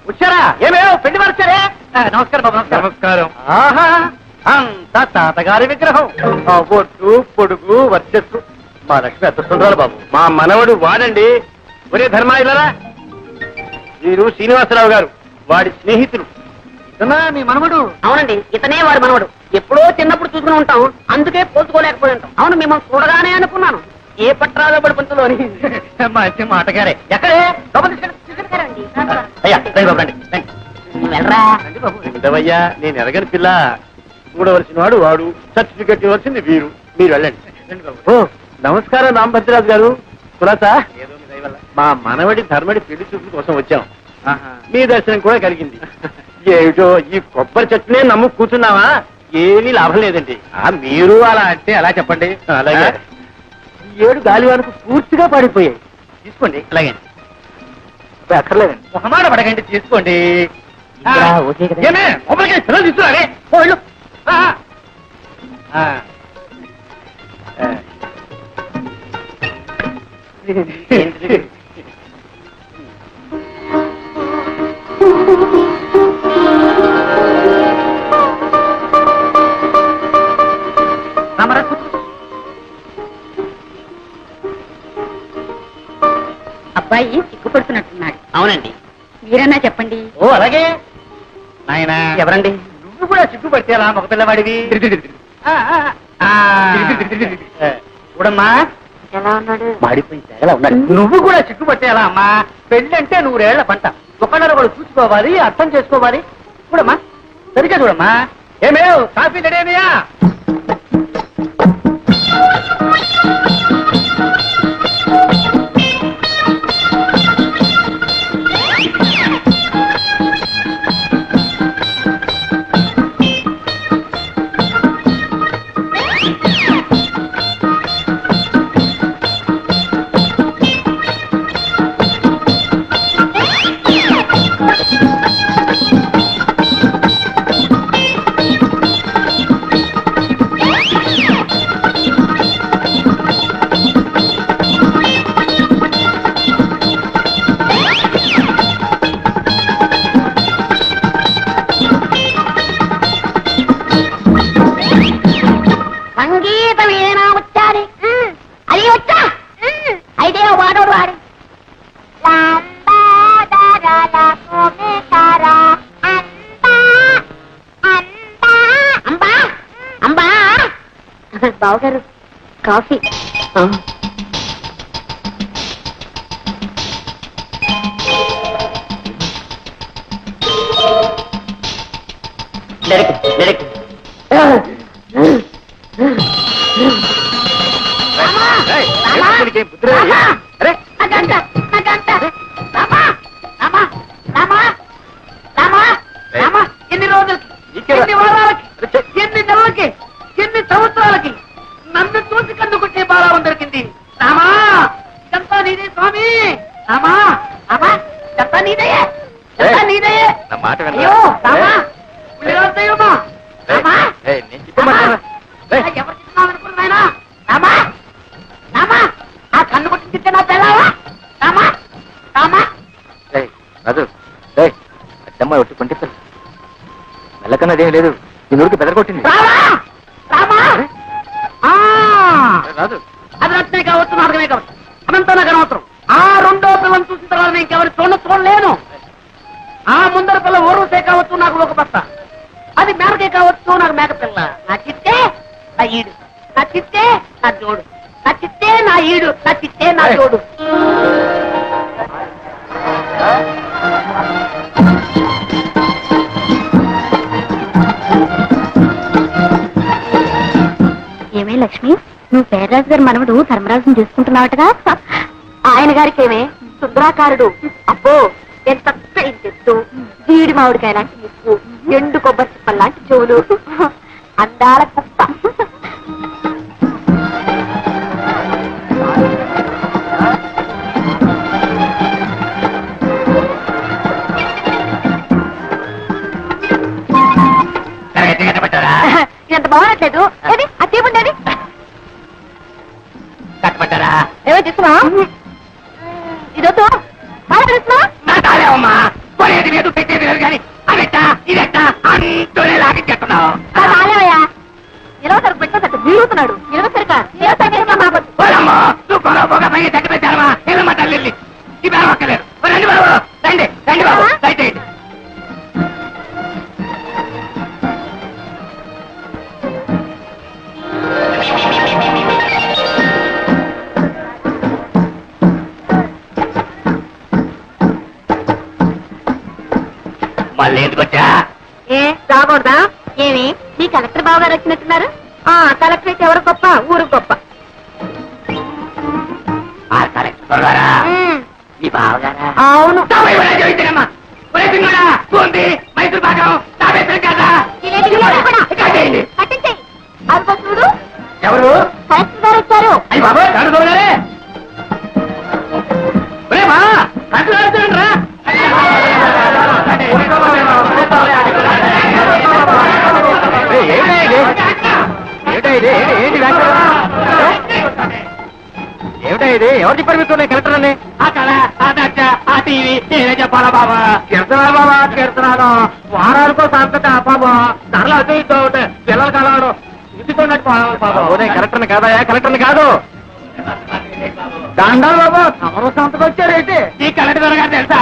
వచ్చారా? ఏమేమో పెళ్లి వారు వచ్చారే. నమస్కారం బాబు. నమస్కారం. ఆహా, అంత తాతగారి విగ్రహం. ఆ ఒట్టు పొడుగు వర్చస్సు మా లక్ష్మి ఎంత సుందరాలు బాబు. మా మనవడు వాడండి. ఒరే ధర్మా, ఇలారా. వీరు శ్రీనివాసరావు గారు, వాడి స్నేహితులు. ఇతనా మీ మనవడు? అవునండి, ఇతనే వాడు మనవడు. ఎప్పుడో చిన్నప్పుడు చూసుకుని ఉంటాం, అందుకే పోల్చుకోలేకపోయి ఉంటాం. అవును, మిమ్మల్ని చూడగానే అనుకున్నాను ఏ పట్రాలో పడి పంతులోని. మంచి మాటగారే. ఎక్కడే? లోపల తీసుకెళ్ళండి. అయ్యా రండి బాబు, రండి రండి. వెళ్ళరా. రండి బాబు. ఉండవయ్యా, నేను ఎరగని పిల్ల. చూడవలసిన వాడు వాడు, సర్టిఫికెట్ ఇవ్వాల్సింది వీరు. మీరు వెళ్ళండి. రండి బాబు. ఓ నమస్కారం రాంభద్రరాజు గారు. కులాసా, ఏదో మీ దయ వల్ల. మా మనవడి ధర్మడి పెళ్లి చూపుల కోసం వచ్చాం. ఆహా. మీ దర్శనం కూడా కలిగింది. ఏమిటో ఈ కొబ్బరి చెట్టునే నమ్ము కూర్చున్నావా? ఏమీ లాభం లేదండి. మీరు అలా అంటే అలా చెప్పండి. అలాగే. ఈ 7 గాలివానకు పూర్తిగా పడిపోయాయి. తీసుకోండి. అలాగే. అక్కర్లేదండి. మొహమాట పడకండి, తీసుకోండి. ఇంకా ఓకే కదా? ఏమే కొబ్బరికాయ పిల్లలు తీసుకురారే. వెళ్ళు. అబ్బాయి సిగ్గుపడుతున్నట్టున్నాడు. అవునండి. మీరన్నా చెప్పండి. ఓ అలాగే. నాయనా ఎవరండి? నువ్వు కూడా సిగ్గుపడితే అలా మగ పిల్లవాడివి. చూడమ్మా, ఎలా ఉన్నాడు? మాడిపోయి తెగలా ఉన్నాడు. నువ్వు కూడా సిగ్గుపట్టే అలా అమ్మా. పెళ్ళంటే 100 ఏళ్ల పంట. ఒకళ్ళొకడు చూసుకోవాలి, అర్థం చేసుకోవాలి. చూడమ్మా, సరిగ్గా చూడమ్మా. ఏమేవ్ కాఫీ రెడీనయా? బావగారు కాఫీ. ఎన్ని రోజులకి, ఎన్ని వారాలకి, ఎన్ని నెలలకి, ఎన్ని సంవత్సరాలకి నన్ను చూసి కన్నుకుంటే బాలావం దొరికింది. రామా ఇదంతా నీదే స్వామి. రామా రామా ఇదంతా నీదయే, ఇదంతా నీదయే. అయ్యో రామా దైవమా. రామా ఎవరు తిన్నావు అనుకున్నాయనా? రామా రామా ఆ కన్ను కొట్టి తిట్టే నా తెలావా? రామా రామా రాజు అచ్చమ్మ ఒట్టి కొంటే మెల్లకన్నా అదేం లేదు నీ నూరికి బెదరగొట్టింది. రామా రామా రాజు అది రచనే కావచ్చు, నాటకమే కావచ్చు, అదంతా నాకు అనవసరం. ఆ రెండో పిల్లని చూసిన తర్వాత నేను ఇంకెవరి చూడలేను. ఆ ముందర పిల్ల ఊరుసే కావచ్చు, నాకు ఒక బస్త. అది మేరకే కావచ్చు, నాకు మేక పిల్ల. నా చిత్తే నా ఈడు, నా చిత్తే నా జోడు, నా చిత్తే నా ఈడు, నా చిత్తే నా జోడు. ఏమే లక్ష్మి, నువ్వు పేర్రాజు గారి మనవడు ధర్మరాజుని చేసుకుంటున్నావటగా? ఆయన గారికి ఏమే సుందరాకారుడు. అబ్బో ఎంత చెట్టు, జీడి మామిడికాయ లాంటి ముక్కు, ఎండు కొబ్బరి చిప్పల్ లాంటి చెవులు, అందాల కుప్ప. ఎంత బాగున్నట్లేదు. ఏది ఆ తీపుండేది కట్టబట్టారా? ఏమో చూస్తున్నా, ఇదొద్దు బాగా తెలుస్తున్నా. అమ్మా కొనేది లేదు, పెట్టేది లేదు, కానీ అదెట్ట ఇదెట్ట అంటూనే లాగించేస్తున్నావు. రాలేవయ్యా, ఇరవై సరుకు పెట్టుకోసట్టు వీడుతున్నాడు. ఇరవై సరికా నువ్వు కొనవ పోగా పైన దగ్గర పెట్టారమ్మా. ఏమమ్మా తల్లి ఈ బేరం ఒక్కలేదు. రండి బాబు, రండి రండి బాబు, దయచేయండి. మళ్ళీ ఎందుకు వచ్చా? ఏ రాకూడదా? ఏమి మీ కలెక్టర్ బావ గారు వచ్చినట్టున్నారు? కలెక్టర్ అయితే ఎవరు గొప్ప, ఊరు గొప్ప. కలెక్టర్ గారా? మీ బావగారా? అవును. మైసూర్ పాకం కదా. కట్టించేయి. అది చూడు, ఎవరు? కలెక్టర్ గారు వచ్చారు. అయ్యి బాబు చూడగారే రా. ఏమిటా ఇది? ఎవరు చెప్పారు మీకు కలెక్టర్ అని? ఆ కళ, ఆ దర్శ, ఆ టీవీ నేనే చెప్పాలా బాబా? కెడుతున్నాను బాబా, కెడుతున్నాను. వారానికో సంతట బాబా, ధరలు అటు ఇటు అవుతాయి. పిల్లలు కలవడు ఇంటికున్నట్టు బాబా. కలెక్టర్ని కాదయా, కలెక్టర్ని కాదు. దండాలు బాబా, తమరు సంతకు వచ్చారేంటి? ఈ కలెక్టర్ గారు తెలుసా?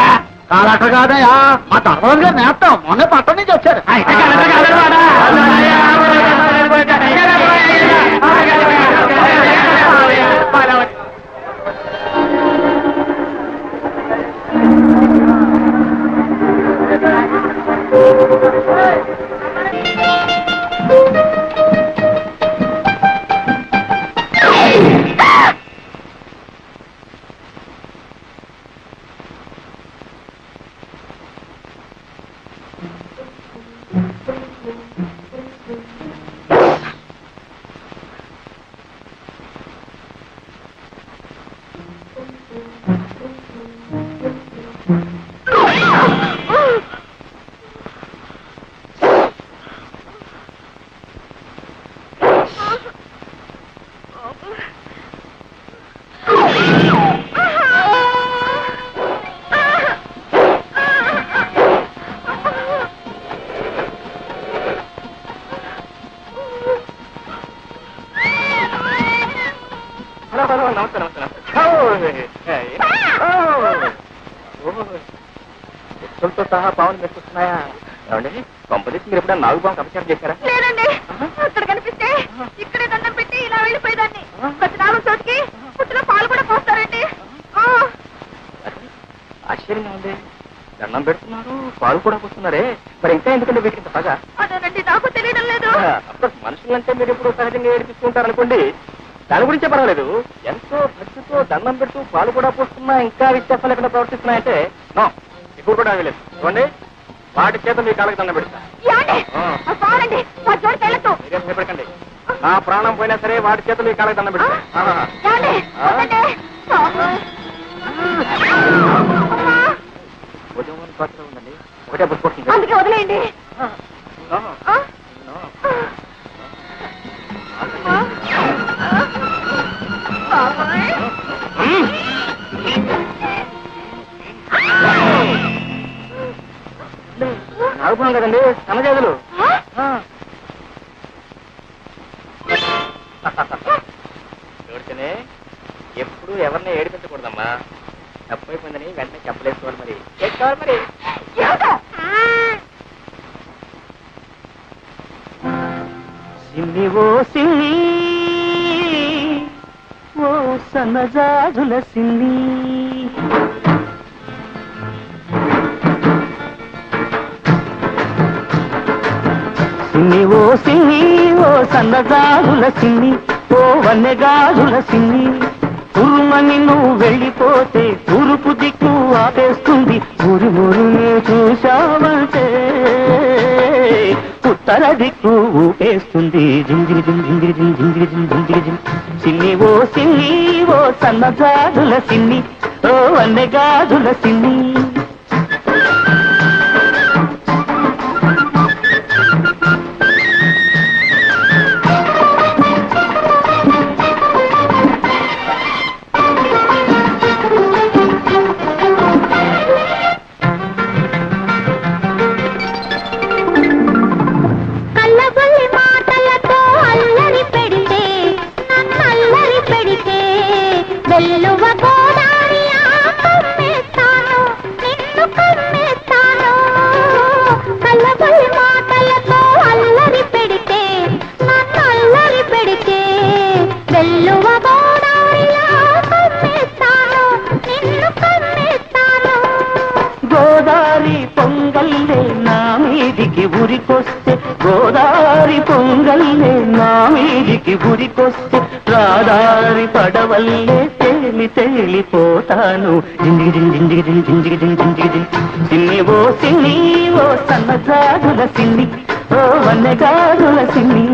కలెక్టర్ కాదయా, మా ధర్మరాజు గారు నేస్తాం. మొన్న పట్టణం నుంచి వచ్చారు. అయితే కలెక్టర్ కాదనమాట. పుస్తలతో సహా పావులు మెచ్చుకున్నాయా? ఏమండి, కొంపదీసి మీరు ఎప్పుడైనా నాగు పాము అపచారం చేశారా? లేదండి, అక్కడ కనిపిస్తే ఇక్కడే దండం పెట్టి ఇలా ఆశ్చర్యంగా ఉంది. దండం పెడుతున్నారు, పాలు కూడా పోస్తున్నారే, మరి ఇంకా ఎందుకంటే వీటికి ఇంత పగ? అదేనండి నాకు తెలియడం లేదు. అఫ్కోర్స్ మనుషులంటే మీరు ఎప్పుడు సహజంగా ఏడిపిస్తుంటారు అనుకోండి, దాని గురించే పర్వాలేదు. ఎంతో భక్తితో దండం పెడుతూ పాలు కూడా పోస్తున్నా ఇంకా విశ్వాసం లేకుండా ప్రవర్తిస్తున్నాయంటే నో, ఇప్పుడు కూడా ఆగలేదు. చూడండి, వాటి చేత మీ కాళ్ళకి దండం పెడతా. మీరేం భయపడకండి, నా ప్రాణం పోయినా సరే వాటి చేత మీ కాళ్ళకి దండం పెడతా. ఉదయం పాత్ర ఉందండి, ఒకటే బుట్టుకుంటుంది. అందుకే వదిలేయండి. నాగుపోయాం కదండి, సన్నజాజులు. చూడితేనే ఎప్పుడు ఎవరిని ఏడిపించకూడదమ్మా. తప్పైపోయిందని వెంటనే చెప్పలేసుకోవాలి. మరి చేసుకోవాలి మరి. సిన్ని ఓ సిన్ని, ఓ సన్నజాజుల సిన్ని, సిన్ని ఓ సిన్ని, ఓ సన్నజాజుల సిన్ని, ఓ వన్నెగాజుల సిన్ని, ఉరుమని నువ్వు వెళ్ళిపోతే తూర్పు దిక్కు ఆపేస్తుంది. ఊరి ఊరిని చూశావంటే ఉత్తర దిక్కు ఊపేస్తుంది. జింజిరి జిం జింజిరి జిం జింజిరి జిం జింజిరి జిం. సిన్ని ఓ సిన్ని, ఓ సన్నజాజుల సిన్ని, ఓ వన్నెగాజుల సిన్ని. ఉరికొస్తే గోదారి పొంగల్లే నా మీదికి ఉరికొస్తే రాదారి పడవల్లే తేలి తేలిపోతాను. జింజిగి జింజిగి జింజిగి జింజిగి సిన్ని ఓ సిన్ని, ఓ సన్నజాజుల సిన్ని, ఓ వన్నెగాజుల సిన్ని.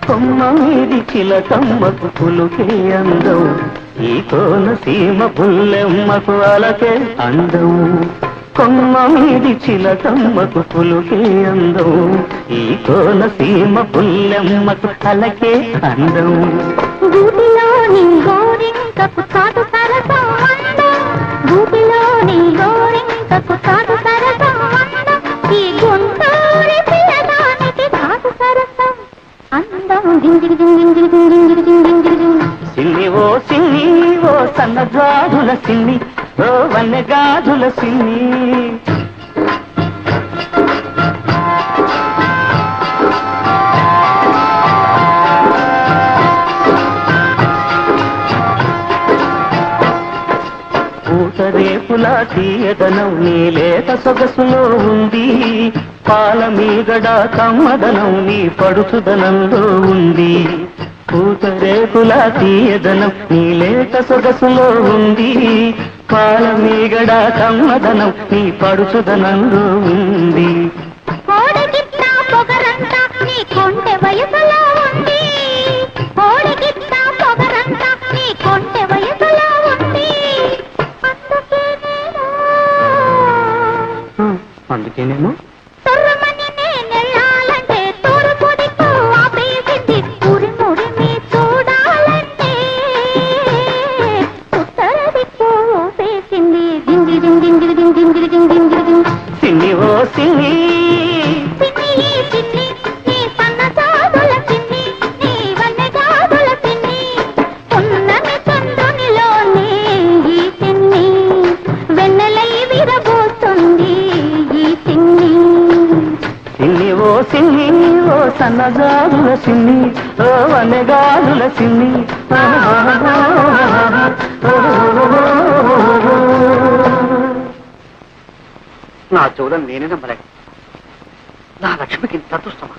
కొమ్మ మీది చిలకమ్మకు పులుకే అందం, ఈ కోన సీమ పుల్లెమ్మకు అలకే అందం. కొమ్మ మీది చిలకమ్మకు పులుకే అందం, ఈ కోన సీమ పుల్లెమ్మకు అలకే అందం. గూటిలోని గోరింకకు చాటు సరసం అందం, గూటిలోని గోరింకకు చాటు సరసం అందం, ఈ గుంటూరి పిల్లదానికి చాటు సరసం అందం. జింజిగి జింజిగి జింజిగి జింజిగి. సిన్ని ఓ సిన్ని, ఓ సన్నజాజుల సిన్ని, ఓ వన్నెగాజుల సిన్ని. పూతరేపుల తీయదనం నీ లేత సొగసులో ఉంది, పాల మీగడ కమ్మదనం నీ పడుచుదనంలో ఉంది. పూతరేపుల తీయదనం నీ లేత సొగసులో ఉంది, పాల మీగడ కమ్మదనం నీ పడుచుదనంలో ఉంది. కోడిగిత్తా పొగరంతా నీ కొంటె వయసులో ఉంది, కోడిగిత్తా పొగరంతా నీ కొంటె వయసులో ఉంది. అందుకేనేమో సొర్రమని నేనెళ్ళాలంటే తూర్పు దిక్కు ఆపేసింది, ఊరి మురిమి చూడాలంటే ఉత్తర దిక్కు ఊపేసింది. జింగి జింగి జింగి జింగి జింగి జింగి. సిన్ని ఓ సిన్ని, సిన్ని సిన్ని, నీ సన్నజాజుల సిన్ని, నీ వన్నెగాజుల సిన్ని, ఉన్నమి చంద్రునిలోనే ఈ సిన్ని. సిన్ని ఓ సన్నజాజుల సిన్ని ఓ వనగాజుల సిన్ని నా చెవులను నేనే నమ్మలేక నా లక్ష్మికి ఇంత అదృష్టమా?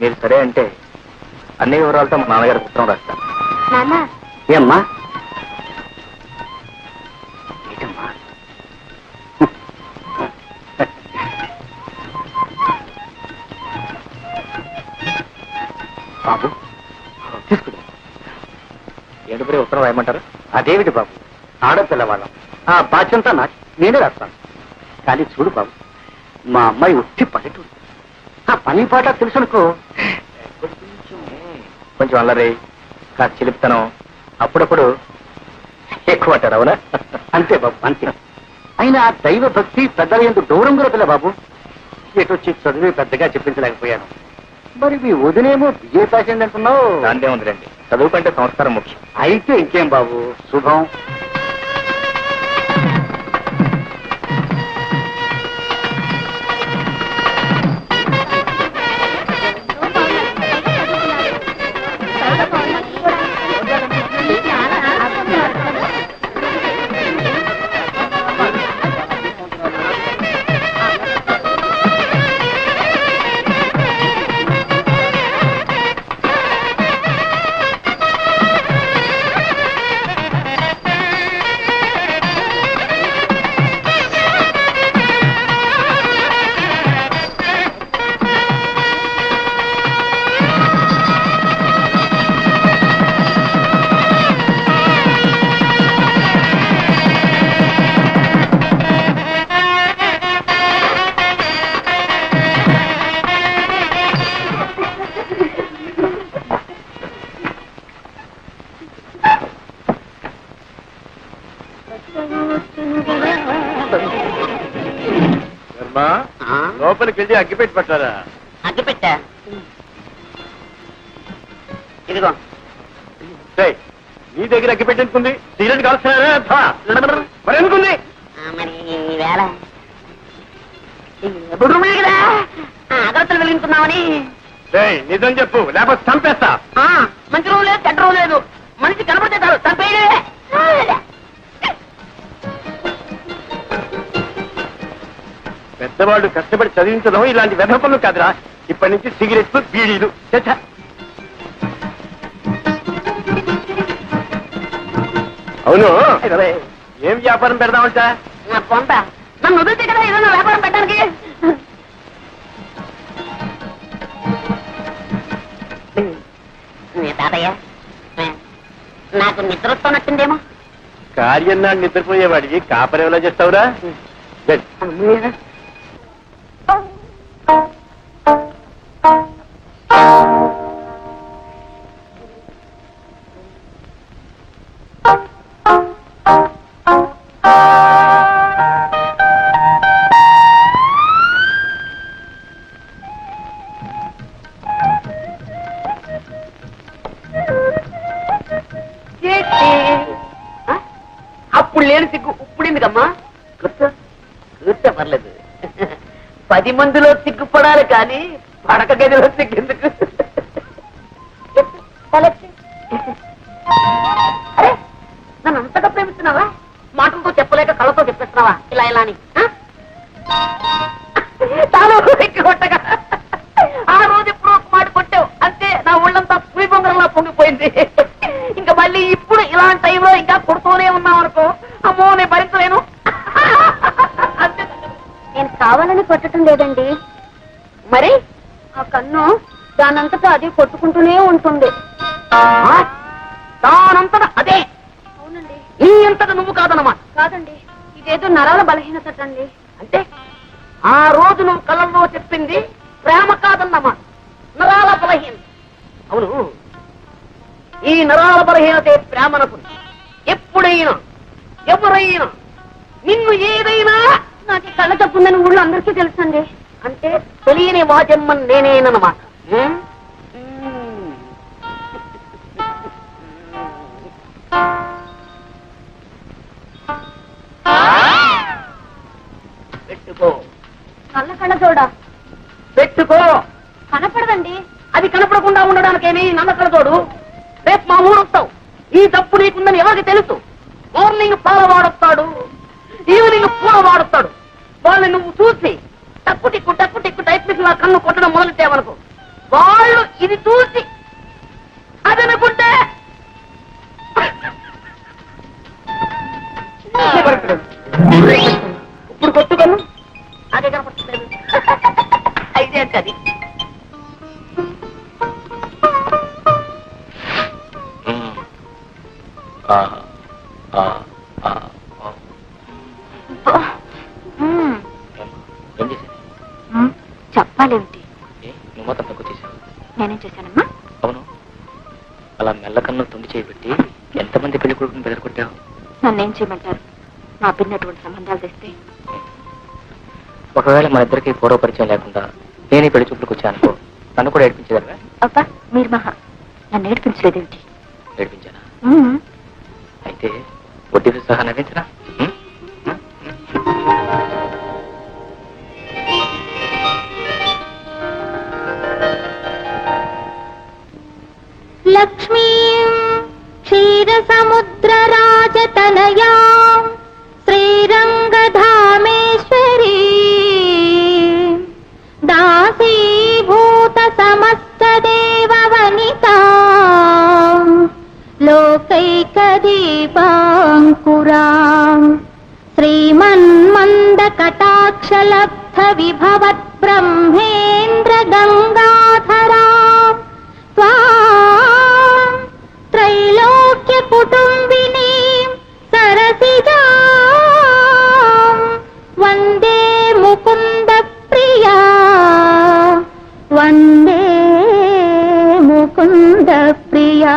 మీరు సరే అంటే అన్ని వివరాలతో మా నాన్నగారికి ఉత్తరం రాస్తాను. నాన్న ఏమ్మా ఏంటమ్మా? బాబు తీసుకుని ఏడుపురే ఉత్తరం రాయమంటారు? అదేమిటి బాబు, ఆడపిల్లవాళ్ళం, ఆ బాధ్యంతా నాకు, నేనే రాస్తాను. కానీ చూడు బాబు, మా అమ్మాయి ఉట్టి పల్లెటూరు, ఆ పని పాట తెలుసునుకో. కొంచెం అల్లరి, కాస్త చిలిపితనం, అప్పుడప్పుడు ఎక్కువ అంటారు. అవునా? అంతే బాబు, అంతే. అయినా దైవ భక్తి పెద్దల ఎందుకు దూరం కూడా పిల్ల బాబు. ఎటొచ్చి చదివి పెద్దగా చెప్పించలేకపోయాను. మరి మీ వదినేమో బిఏ పాస్ అయింది అంటున్నావు. దాంతే ఉందిలేండి, చదువు కంటే సంస్కారం ముఖ్యం. అయితే ఇంకేం బాబు, శుభం. లోపలికి వెళ్ళి అగ్గిపెట్టి పట్టారా? అగ్గిపెట్టా ఇదిగో. నీ దగ్గర అగ్గిపెట్టి ఎందుకుంది? సిగరెట్ కాల్స్తున్నారా? మరి ఎందుకుంది? మరి వేళ కదా అగరత్తలు వెలిగించుకున్నామని. నిజం చెప్పు, లేకపోతే చంపేస్తా. మంచి రోజు లేదు, చెడ్డ రోజు లేదు, మనిషి కనపడితే చాలు చంపేయలే. పెద్దవాళ్ళు కష్టపడి చదివించడం ఇలాంటి వ్యర్థ పనులు కాదురా. ఇప్పటి నుంచి సిగరెట్లు, బీడీలు. అవును, ఏం వ్యాపారం పెడదామంట? పొంత నన్ను వదిలితే కదా ఏదైనా వ్యాపారం పెట్టడానికి. తాతయ్య, నాకు నిద్ర వస్తున్నట్టుందేమో. కార్యం నాడు నిద్రపోయేవాడికి కాపరి ఎలా చేస్తావురా? అప్పుడు లేని సిగ్గు ఇప్పుడు ఎందుకమ్మా? కూర్చో, కూర్చో, పర్లేదు. 10 మందిలో సిగ్గుపడాలి కానీ పడక గదిలో సిగ్గెందుకు? అరే, నన్ను అంతగా ప్రేమిస్తున్నావా? మాటలతో చెప్పలేక కళ్ళతో చెప్పేస్తున్నావా ఇలా ఇలా అని? చాలా ఎక్కి కొట్టగా ఆ రోజు ఎప్పుడు ఒక మాట కొట్టావు అంతే, నా ఒళ్ళంతా పులి బొంగరంలా పొంగిపోయింది. ఇంకా మళ్ళీ ఇప్పుడు ఇలాంటి టైంలో ఇంకా కొడుతూనే ఉన్నావు అనుకో, అమ్మో నేను భరించలేను. నేను కావాలని కొట్టడం లేదండి, మరి ఆ కన్ను దానంతటా అది కొట్టుకుంటూనే ఉంటుంది. దానంతటా అదే? అవునండి. నీ అంతటా నువ్వు కాదన్నమాట. కాదండి, ఇదేదో నరాల బలహీనత అండి. అంటే ఆ రోజు నువ్వు కళ్ళల్లో చెప్పింది ప్రేమ కాదన్నమాట, నరాల బలహీనత. అవును, ఈ నరాల బలహీనతే ప్రేమనకు. ఎప్పుడైనా ఎవరైనా నిన్ను ఏదైనా నాకు కళ్ళ తప్పుందని ఊళ్ళో అందరికీ తెలుసండి. అంటే తెలియని వాజమ్మని నేనేనమాట. పెట్టుకో. కళ్ళ చూడా పెట్టుకో. కనపడదండి. అది కనపడకుండా ఉండడానికేమి నమ్మకం తోడు. రేపు మా ఊరు వస్తావు. ఈ తప్పు నీకుందని ఎవరికి తెలుసు? మార్నింగ్ పాల వాడొస్తాడు, ఈవినింగ్ పూల వాడొస్తాడు. వాళ్ళని నువ్వు చూసి టక్కు టిక్కు టైప్ నా కన్ను కొట్టడం మొదలెట్టావనుకో, వాళ్ళు ఇది చూసి అదనుకుంటే ఇప్పుడు కొట్టుకను అదే కనపడుతుంది. అయితే అంటే అది ఏం చేశాను? చెప్పాలేమిటి? నువ్వు మొత్తం తక్కువ చేశావు. నేనేం చేశానమ్మా? అవును, అలా మెల్లకన్ను తుండి చేయబెట్టి ఎంతమంది పెళ్లి కొడుకుని బెదరకొట్టావు? నన్నేం చేయమంటారు? నా పిన్నటువంటి సంబంధాలు తెస్తే ఒకవేళ మన ఇద్దరికి పూర్వ పరిచయం లేకుండా నేను పెళ్లి చూపులకు వచ్చానుకో, నన్ను కూడా ఏడిపించేదారా? అబ్బా, మీరు మహా నన్ను ఏడిపించలేదేమిటి? ఏడిపించానా? అయితే వడ్డీతో సహా నవ్వించరా? లక్ష్మీ క్షీరసముద్రరాజతనయా శ్రీరంగధామేశ్వరీ దాసీభూత సమస్త దేవవనితా లోకైకదీపాంకురా శ్రీమన్మందకటాక్షలబ్ధ విభవత్ బ్రహ్మేంద్ర గంగాధరా త్రైలోక్య కుటుంబిని సరసిజా వందే ముకుంద ప్రియా వందే ముకుంద ప్రియా.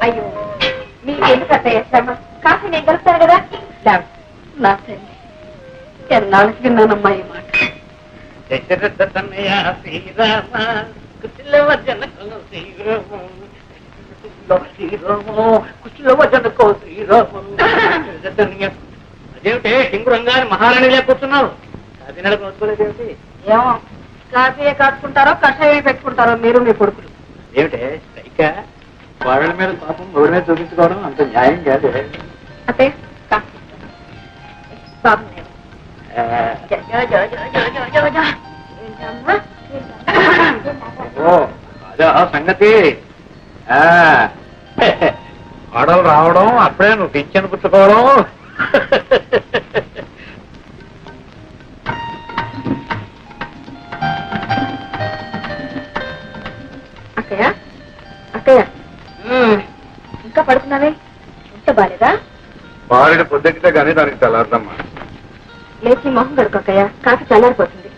అయ్యో, మీకెందుకు అత్తయ్య శ్రమ? కాఫీ నేను కలుపుతాను కదా. నా తల్లి, ఎన్నాళ్ళకి విన్నానమ్మా ఈ మాట. దశరథ తనయ శ్రీరామ కుశలవ జనకో శ్రీరామ కుశలవ జనకో శ్రీరామ. అదేమిటే సింగురంగాన్ని మహారాణి లేకపోతున్నావు? అది నెలకు నోచుకోలేదేమిటి? ఏమో, కాఫీ కాచుకుంటారో కషాయం పెట్టుకుంటారో మీరు మీ కొడుకులు. ఏమిటే స్ట్రైక? వాళ్ళ మీద పాపం ఎవరి మీద చూపించుకోవడం అంత న్యాయం కాదు. అత్తయ్య కాఫీ బాబు నేను. ఓ అదే సంగతి. ఆడలు రావడం అప్పుడే నువ్వు పింఛను పుచ్చుకోవడం. అక్కయ్య అక్కయ్య ఇంకా పడుకున్నావే? ఇంత బాలేదా? బాలిన పొద్దెక్కితే గానీ దానికి తెల్లారదమ్మా. లేచి మొహం కడుకు అక్కయ్య, కాఫీ చల్లారిపోతుంది.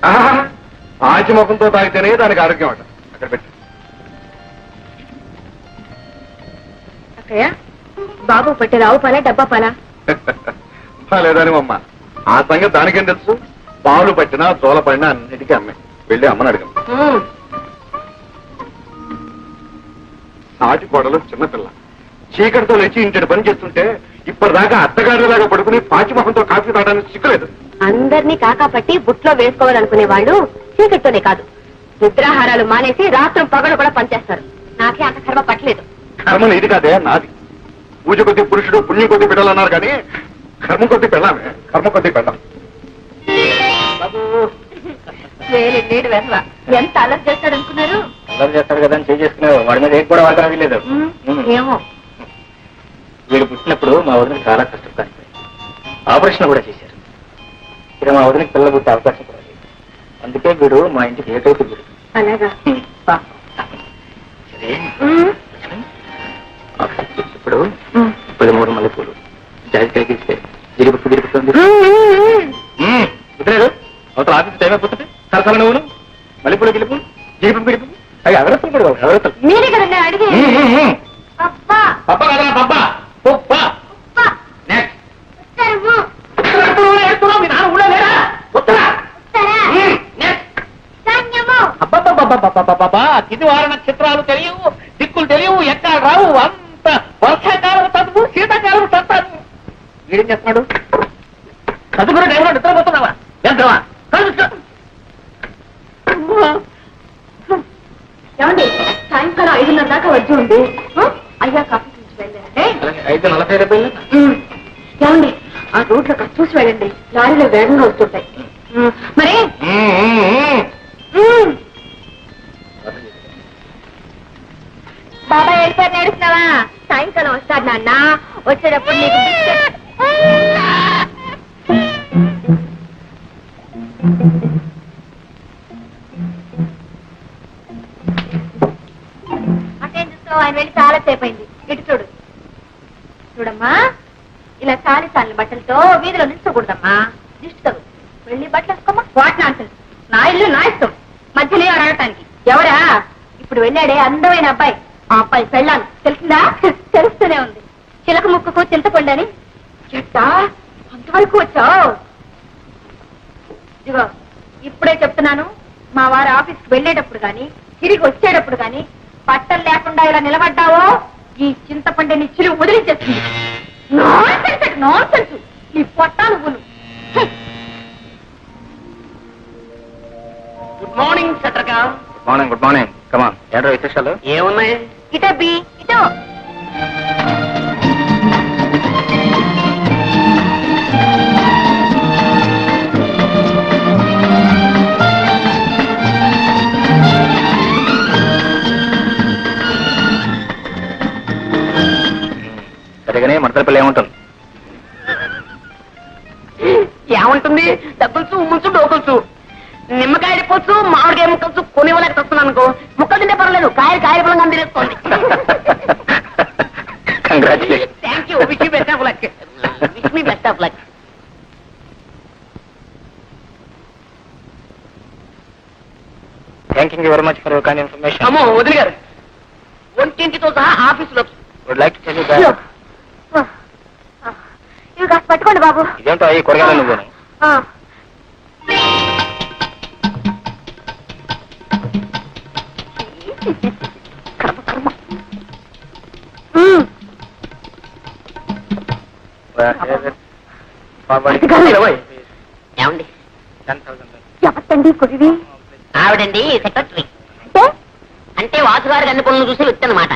ఆచి ముఖంతో తాగితేనే దానికి ఆరోగ్యం అంట. అక్కడ పెట్టి అక్కయ్య, బాబు పట్టే రావు పాలా డబ్బా పాలా? లేదని అమ్మ, ఆ సంగతి దానికేం తెలుసు? పాలు పట్టినా చోల పడినా అన్నిటికీ అమ్మాయి. వెళ్ళి అమ్మని అడగం. నాటి కోడలు చిన్నపిల్ల చీకటితో లేచి ఇంటి పని చేస్తుంటే ఇప్పటిదాకా అత్తగారిలాగా పడుకుని పాచిమొహంతో కాఫీ తాగడానికి సిగ్గులేదు. అందరినీ కాకా పట్టి బుట్లో వేసుకోవాలనుకునే వాళ్ళు చీకటితోనే కాదు, నిద్రాహారాలు మానేసి రాత్రం పగలు కూడా పనిచేస్తారు. నాకే అంత కర్మ పట్టలేదు. కర్మ ఇది కాదే, నాది. పూజ కొద్ది పురుషుడు, పుణ్యం కొద్ది బిడ్డలన్నారు కానీ కర్మ కొద్ది పెళ్ళామే. కర్మ కొద్ది పెళ్ళాం. వేరే నీడు వెధవ ఎంత అలర్ట్ చేస్తాడు అనుకున్నారు? అల్లరి చేస్తాడు కదా అని చేసుకున్నావు. వాడి మీద ఏది కూడా వాడడం వీలేదు. ఏమో, వీడు పుట్టినప్పుడు మా వదిన చాలా కష్టపడి ఆపరేషన్ కూడా చేశారు. ఇక మా వదినకి పిల్లలు పుట్టే అవకాశం కూడా లేదు. అందుకే వీడు మా ఇంటికి ఏటైపు వీడు. అలాగా? సరే, ఇప్పుడు 13 మల్లెపూలు జాజికాయకి ఇస్తే గిరిపుట్టు గిరిపుట్టుంది. గుర్తులేదు? అవతల ఆఫీస్ టైం అయిపోతుంది. సరసల నువ్వును మల్లెపూలు గిలుపు గిరిపు గిరిపు అవి ఎవరెత్తలు కూడా ఎవరెత్తలు. మీరే కదండి అడిగి. అబ్బా పప్ప కదా పప్ప పప్ప. నెక్స్ట్ మీ నాన్న ఊళ్ళో లేరా? ఉత్తరా. సరే నెక్స్ట్. సైన్యము అబ్బబ్బబ్బ అబ్బబ్బబ్బబ్బబ్బబ్బా, తిదివార నక్షత్రాలు తెలియవు, దిక్కులు తెలియవు, ఎక్కడ రావు, అంత వర్షాకాలం చదువు, శీతాకాలం చదువు. వీడేం చేస్తున్నాడు? చదువుకునే టైంలో నిద్రపోతున్నావా? ఎంతవా? ఏమండి సాయంకాలం 5:30 దాకా వచ్చి ఉంది అయ్యా కాఫీ చూసి వెళ్ళండి. 5:40 ఏమండి ఆ రోడ్లో కాస్త చూసి వెళ్ళండి, లారీలో వేగంగా వస్తుంటాయి. మరి బాబాయ్ వెళ్ళిపోయి నేడుస్తున్నావా? సాయంకాలం వస్తాడు నాన్న, వచ్చేటప్పుడు నీకు బిస్కెట్. అటేం చూస్తావు, ఆయన వెళ్ళి చాలా సేపు అయింది. ఇటు చూడు. చూడమ్మా, ఇలా సాలి సాలిన బట్టలతో వీధిలో నిల్చకూడదమ్మా, దిష్టి తగు. వెళ్ళి బట్టలు వేసుకోమ్మా. వాట్ నాన్సెన్స్, నా ఇల్లు నా ఇష్టం, మధ్యలో అడగటానికి. ఎవరా? ఇప్పుడు వెళ్ళాడే అందమైన అబ్బాయి, ఆ అబ్బాయి పెళ్ళాను. తెలిసిందా? తెలుస్తూనే ఉంది. చిలక ముక్కకు చింతపండని. చెట్టా అంతవరకు వచ్చావు? ఇదిగో ఇప్పుడే చెప్తున్నాను, మా వారి ఆఫీస్కి వెళ్ళేటప్పుడు గాని తిరిగి వచ్చేటప్పుడు గాని బట్టలు లేకుండా ఇలా నిలబడ్డావో ఈ చింతపండుని చిలువ వదిలించేస్తుంది. నాన్సెన్స్ నీ పొట్టా నువ్వులు. గుడ్ మార్నింగ్ చట్రకా. Good morning. కమాన్, ఏంటో విశేషాలు? ఏమున్నాయి? ఇటో బి ఇటో. సరిగానే మడతలపల్లి ఏముంటుంది? ఏముంటుంది? డబ్బులుసు, ఉమ్ములుసు, డోకులుసు, నిమ్మకాయలు పోచ్చు, మామిడికాయ ముక్కలుసు కొనివ్వలేక వస్తున్నాను అనుకో. ముక్కలు తింటే పర్లేదు, కాయలు పొలంగా తినేసుకోండి. Congratulation. Thank you. Wish you best of luck. Wish me best of luck. Thank you very much for your kind information. అమ్మో వదిలి గారు, ఒంటింటితో సహా ఆఫీసులో. Would like to tell you that. ఇవి కాస్త పట్టుకోండి బాబు. ఇదేంటో ఈ కూరగాయలు నువ్వు? కర్మ కర్మ. ఏమండి? 10,000. ఎవరికండి కురివి? ఆవిడండి సెక్రటరీ. అంటే అంటే వాసుగారికి అన్ని పనులు చూసి వ్యక్తి అనమాట.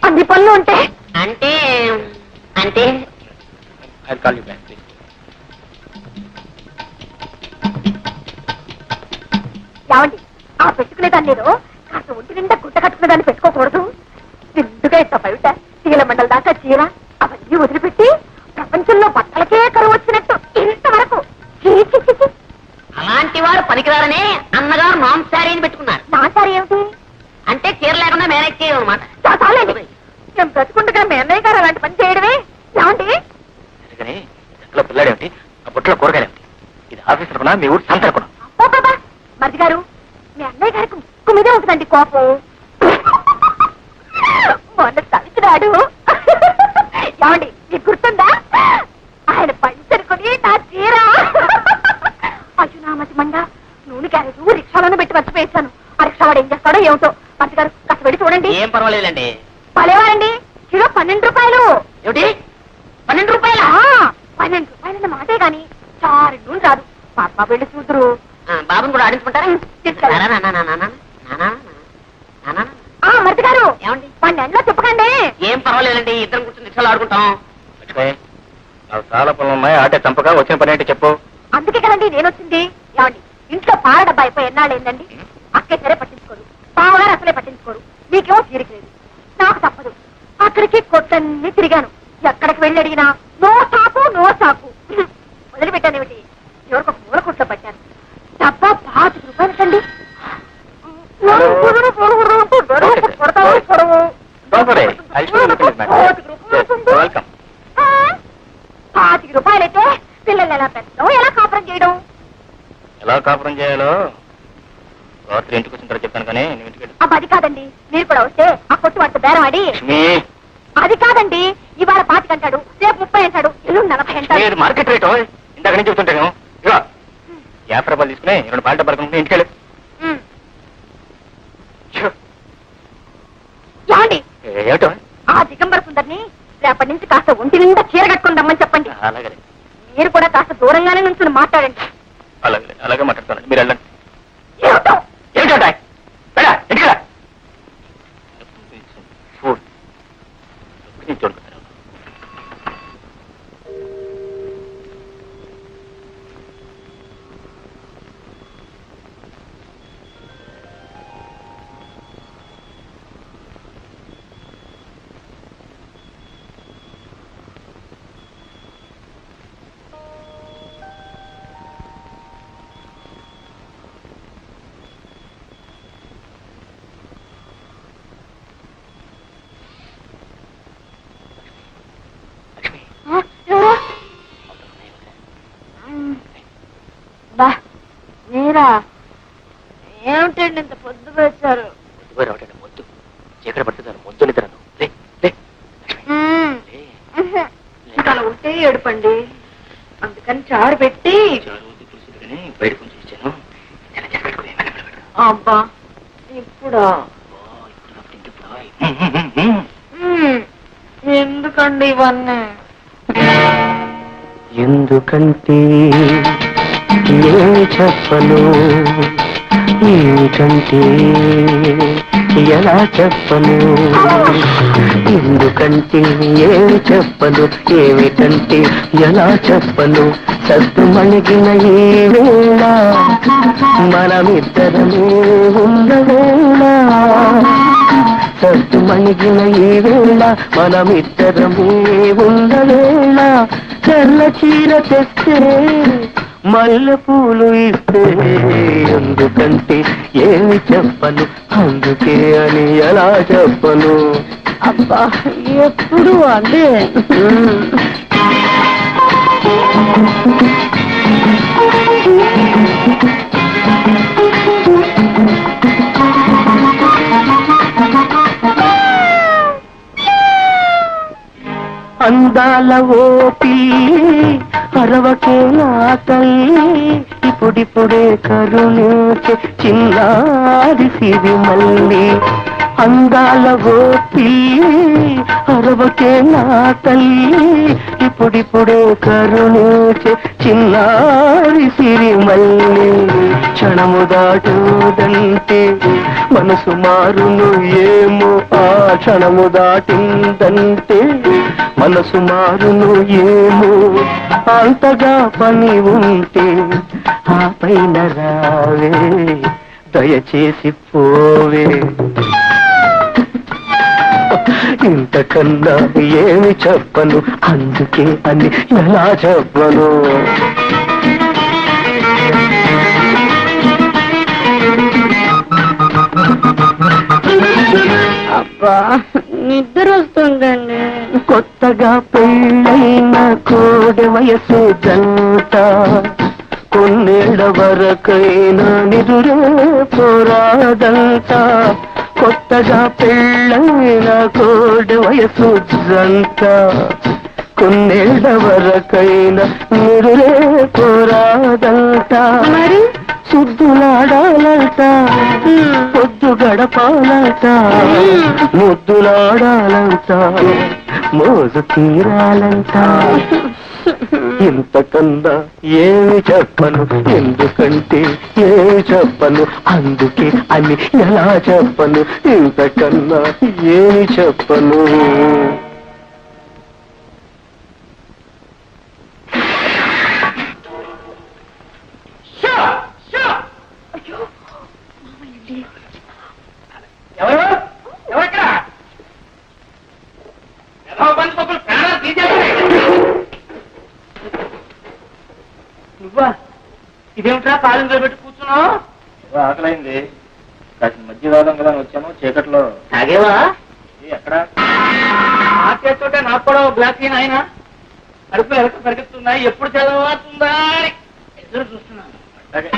అన్ని పనులు ఉంటే అంటే అంటే I'll call you back, please. ఏమండి ఆ పెట్టుకునే దాన్ని నేను కాస్త ఒంటి నిండా గుట్ట కట్టుకునే దాన్ని పెట్టుకోకూడదు. నిండుగా ఇంత బయట తీగల మండల దాకా చీర అవన్నీ వదిలిపెట్టి ప్రపంచంలో బట్టలకే కరువు వచ్చినట్టు ఇంతవరకు అలాంటి వారు పనికిరారనే అన్నగారు నామ్ శారీని పెట్టుకున్నారు. నా సారి ఏమిటి అంటే చీర లేకుండా మేనేజ్ చేయడం అనమాట. చాలండి, మేము బ్రతుకుండగా మీ అన్నయ్య గారు అలాంటి పని చేయడమే. ఏమండి సరిగానే ఇంట్లో పిల్లాడేమిటి, ఆ బుట్టలో కూరగాయలేమిటి? ఇది ఆఫీస్ తరపున మీ ఊరు సంత తరపున? బాబా మరిది గారు, మీ అన్నయ్య గారికి ముక్కు మీదే ఉంటుందండి కోపం. మొన్న తలిచినాడు. ఏమండి మీకు గుర్తుందా? ఆయన పంచరుకొని నా చీర అజునామతి మండ నూనె క్యారేజ్ రిక్షాలోనే పెట్టి మర్చిపోయేశాను. ఆ రిక్షా వాడు ఏం చేస్తాడో ఏమిటో. మంచి గారు కాస్త వెళ్ళి చూడండి. ఏం పర్వాలేదండి. పలేవారండి, కిలో 12 రూపాయలు. ఏమిటి 12 రూపాయల? 12 రూపాయలన్న మాటే గాని చారు నూనె రాదు. మా అమ్మ వెళ్ళి చూద్దరు. బాబుని కూడా ఆడించుకుంటారా? మరిది గారు ఏమండి? 12 చెప్పకండి. ఏం పర్వాలేదండి, ఇద్దరం కూర్చొని రిక్షాలు ఆడుకుంటాం. లక్ష్మి, నాకు చాలా పనులు ఉన్నాయి. ఆటే చంపగా వచ్చిన పని ఏంటి చెప్పు. అందుకే కదండి నేను వచ్చింది. ఏమండి ఇంట్లో పాల డబ్బా అయిపోయి ఎన్నాళ్ళు ఏందండి? అక్కే సరే పట్టించుకోరు, బావగారు అసలే పట్టించుకోరు. మీకేమో తీరిక లేదు, నాకు తప్పదు. అక్కడికి కొట్టన్ని తిరిగాను. ఎక్కడికి వెళ్ళి అడిగినా నో సాకు నో సాకు. వదిలిపెట్టానేమిటి, ఎవరికి ఒక మూల కుట్లో పట్టాను. డబ్బా 25 రూపాయలకండి. వెల్కమ్. 25 రూపాయలైతే పిల్లలు ఎలా పెంచడం, ఎలా కాపురం చేయడం? ఎలా కాపురం చేయాలో రాత్రి ఇంటికి వచ్చిన తర్వాత చెప్తాను కానీ నువ్వు ఇంటికి వెళ్ళు. అది కాదండి, మీరు కూడా వస్తే ఆ కొట్టు వాటితో బేరం ఆడి. లక్ష్మి, అది కాదండి, ఇవాళ 25 అంటాడు, రేపు 30 అంటాడు, ఇల్లు 40 అంటాడు. ఇది మార్కెట్ రేటు. ఇందాక నుంచి చెప్తుంటాను. ఇక 50 రూపాయలు తీసుకుని 2 పాల డబ్బాలు కొనుక్కుని ఇంటికి వెళ్ళు. రేపటి నుంచి కాస్త ఒంటి నిండా చీర కట్టుకుని రమ్మని చెప్పండి. అలాగే మీరు కూడా కాస్త దూరంగానే నుంచి మాట్లాడండి. అలాగే అలాగే మాట్లాడతానండి, మీరు వెళ్ళండి. ఏమిటో? ఏమిటంటాయి చూడతాను. బా మీరా ఏమిటండి ఇంత పొద్దు వచ్చారు? మొద్దు చీకటి పడుతున్నాను, మొద్దు నిద్రను. ఇంకా అలా ఉంటే ఏడుపండి, అందుకని చారు పెట్టి బయట కొంచెం ఇచ్చాను. అబ్బా ఇప్పుడు ఎందుకండి ఇవన్నీ? ఎందుకంటే ఏమి చెప్పను, ఏమిటంటే ఎలా చెప్పను, ఎందుకంటే ఏమి చెప్పను, ఏమిటంటే ఎలా చెప్పను, సత్తు మణిగిన ఈ వేళ మనమిద్దరమే ఉన్న వేళ, సత్తు మణిగిన ఈ వేళ మనమిద్దరమే ఉన్న వేళ, తెల్ల చీర తెస్తే మల్లె పూలు ఇస్తే ఎందుకంటే ఏమి చెప్పను, అందుకే అని ఎలా చెప్పను. అబ్బా ఎప్పుడు అదే. అందాల ఓపి అరవకే నా తల్లి, ఇప్పుడిప్పుడే కరుణించే చిన్నారి సిరి మల్లి, అందాల ఓపి అరవకే నా తల్లి, ఇప్పుడిప్పుడే కరుణించే చిన్నారి సిరి మల్లి, క్షణము దాటుదంటే మనసు మారును ఏమో, ఆ క్షణము దాటిందంటే మనసు మారును ఏమో, అంతగా పని ఉంటే ఆ పైన రావే దయచేసి పోవే, ఇంతకన్నా ఏమి చెప్పను, అందుకే అని ఎలా చెప్పను. అబ్బా నిద్ర వస్తుందండి. కొత్తగా పెళ్ళైన కోడె వయసు జంట కొన్నేళ్ల వరకైనా నిదురే పోరాదంట, కొత్తగా పెళ్ళైన కోడె వయసు జంట కొన్నేళ్ల వరకైనా నిదురే పోరాదంట, మరి సుద్దులాడాలంట పొద్దు గడపాలంట, ముద్దులాడాలంట మోజు తీరాలంట, ఇంతకన్నా ఏమి చెప్పను, ఎందుకంటే ఏమి చెప్పను, అందుకే అని ఎలా చెప్పను, ఇంతకన్నా ఏమి చెప్పను. ఎవరక్కడ ప్రాణాలు తీసేస్తాయి. నువ్వా? ఇదేమిట్రా కాలంలో పెట్టి కూర్చున్నావు? ఆకలైంది, కాసిన మధ్య రావడం కదా వచ్చాను, చీకట్లో తాగేవా? ఎక్కడ ఆ చేస్తుంటే నాకు కూడా గ్లాస్ ఆయన అడుపు ఎరక పరిగెత్తున్నాయి, ఎప్పుడు చదవుతుందా ఎదురు చూస్తున్నాను. అలాగే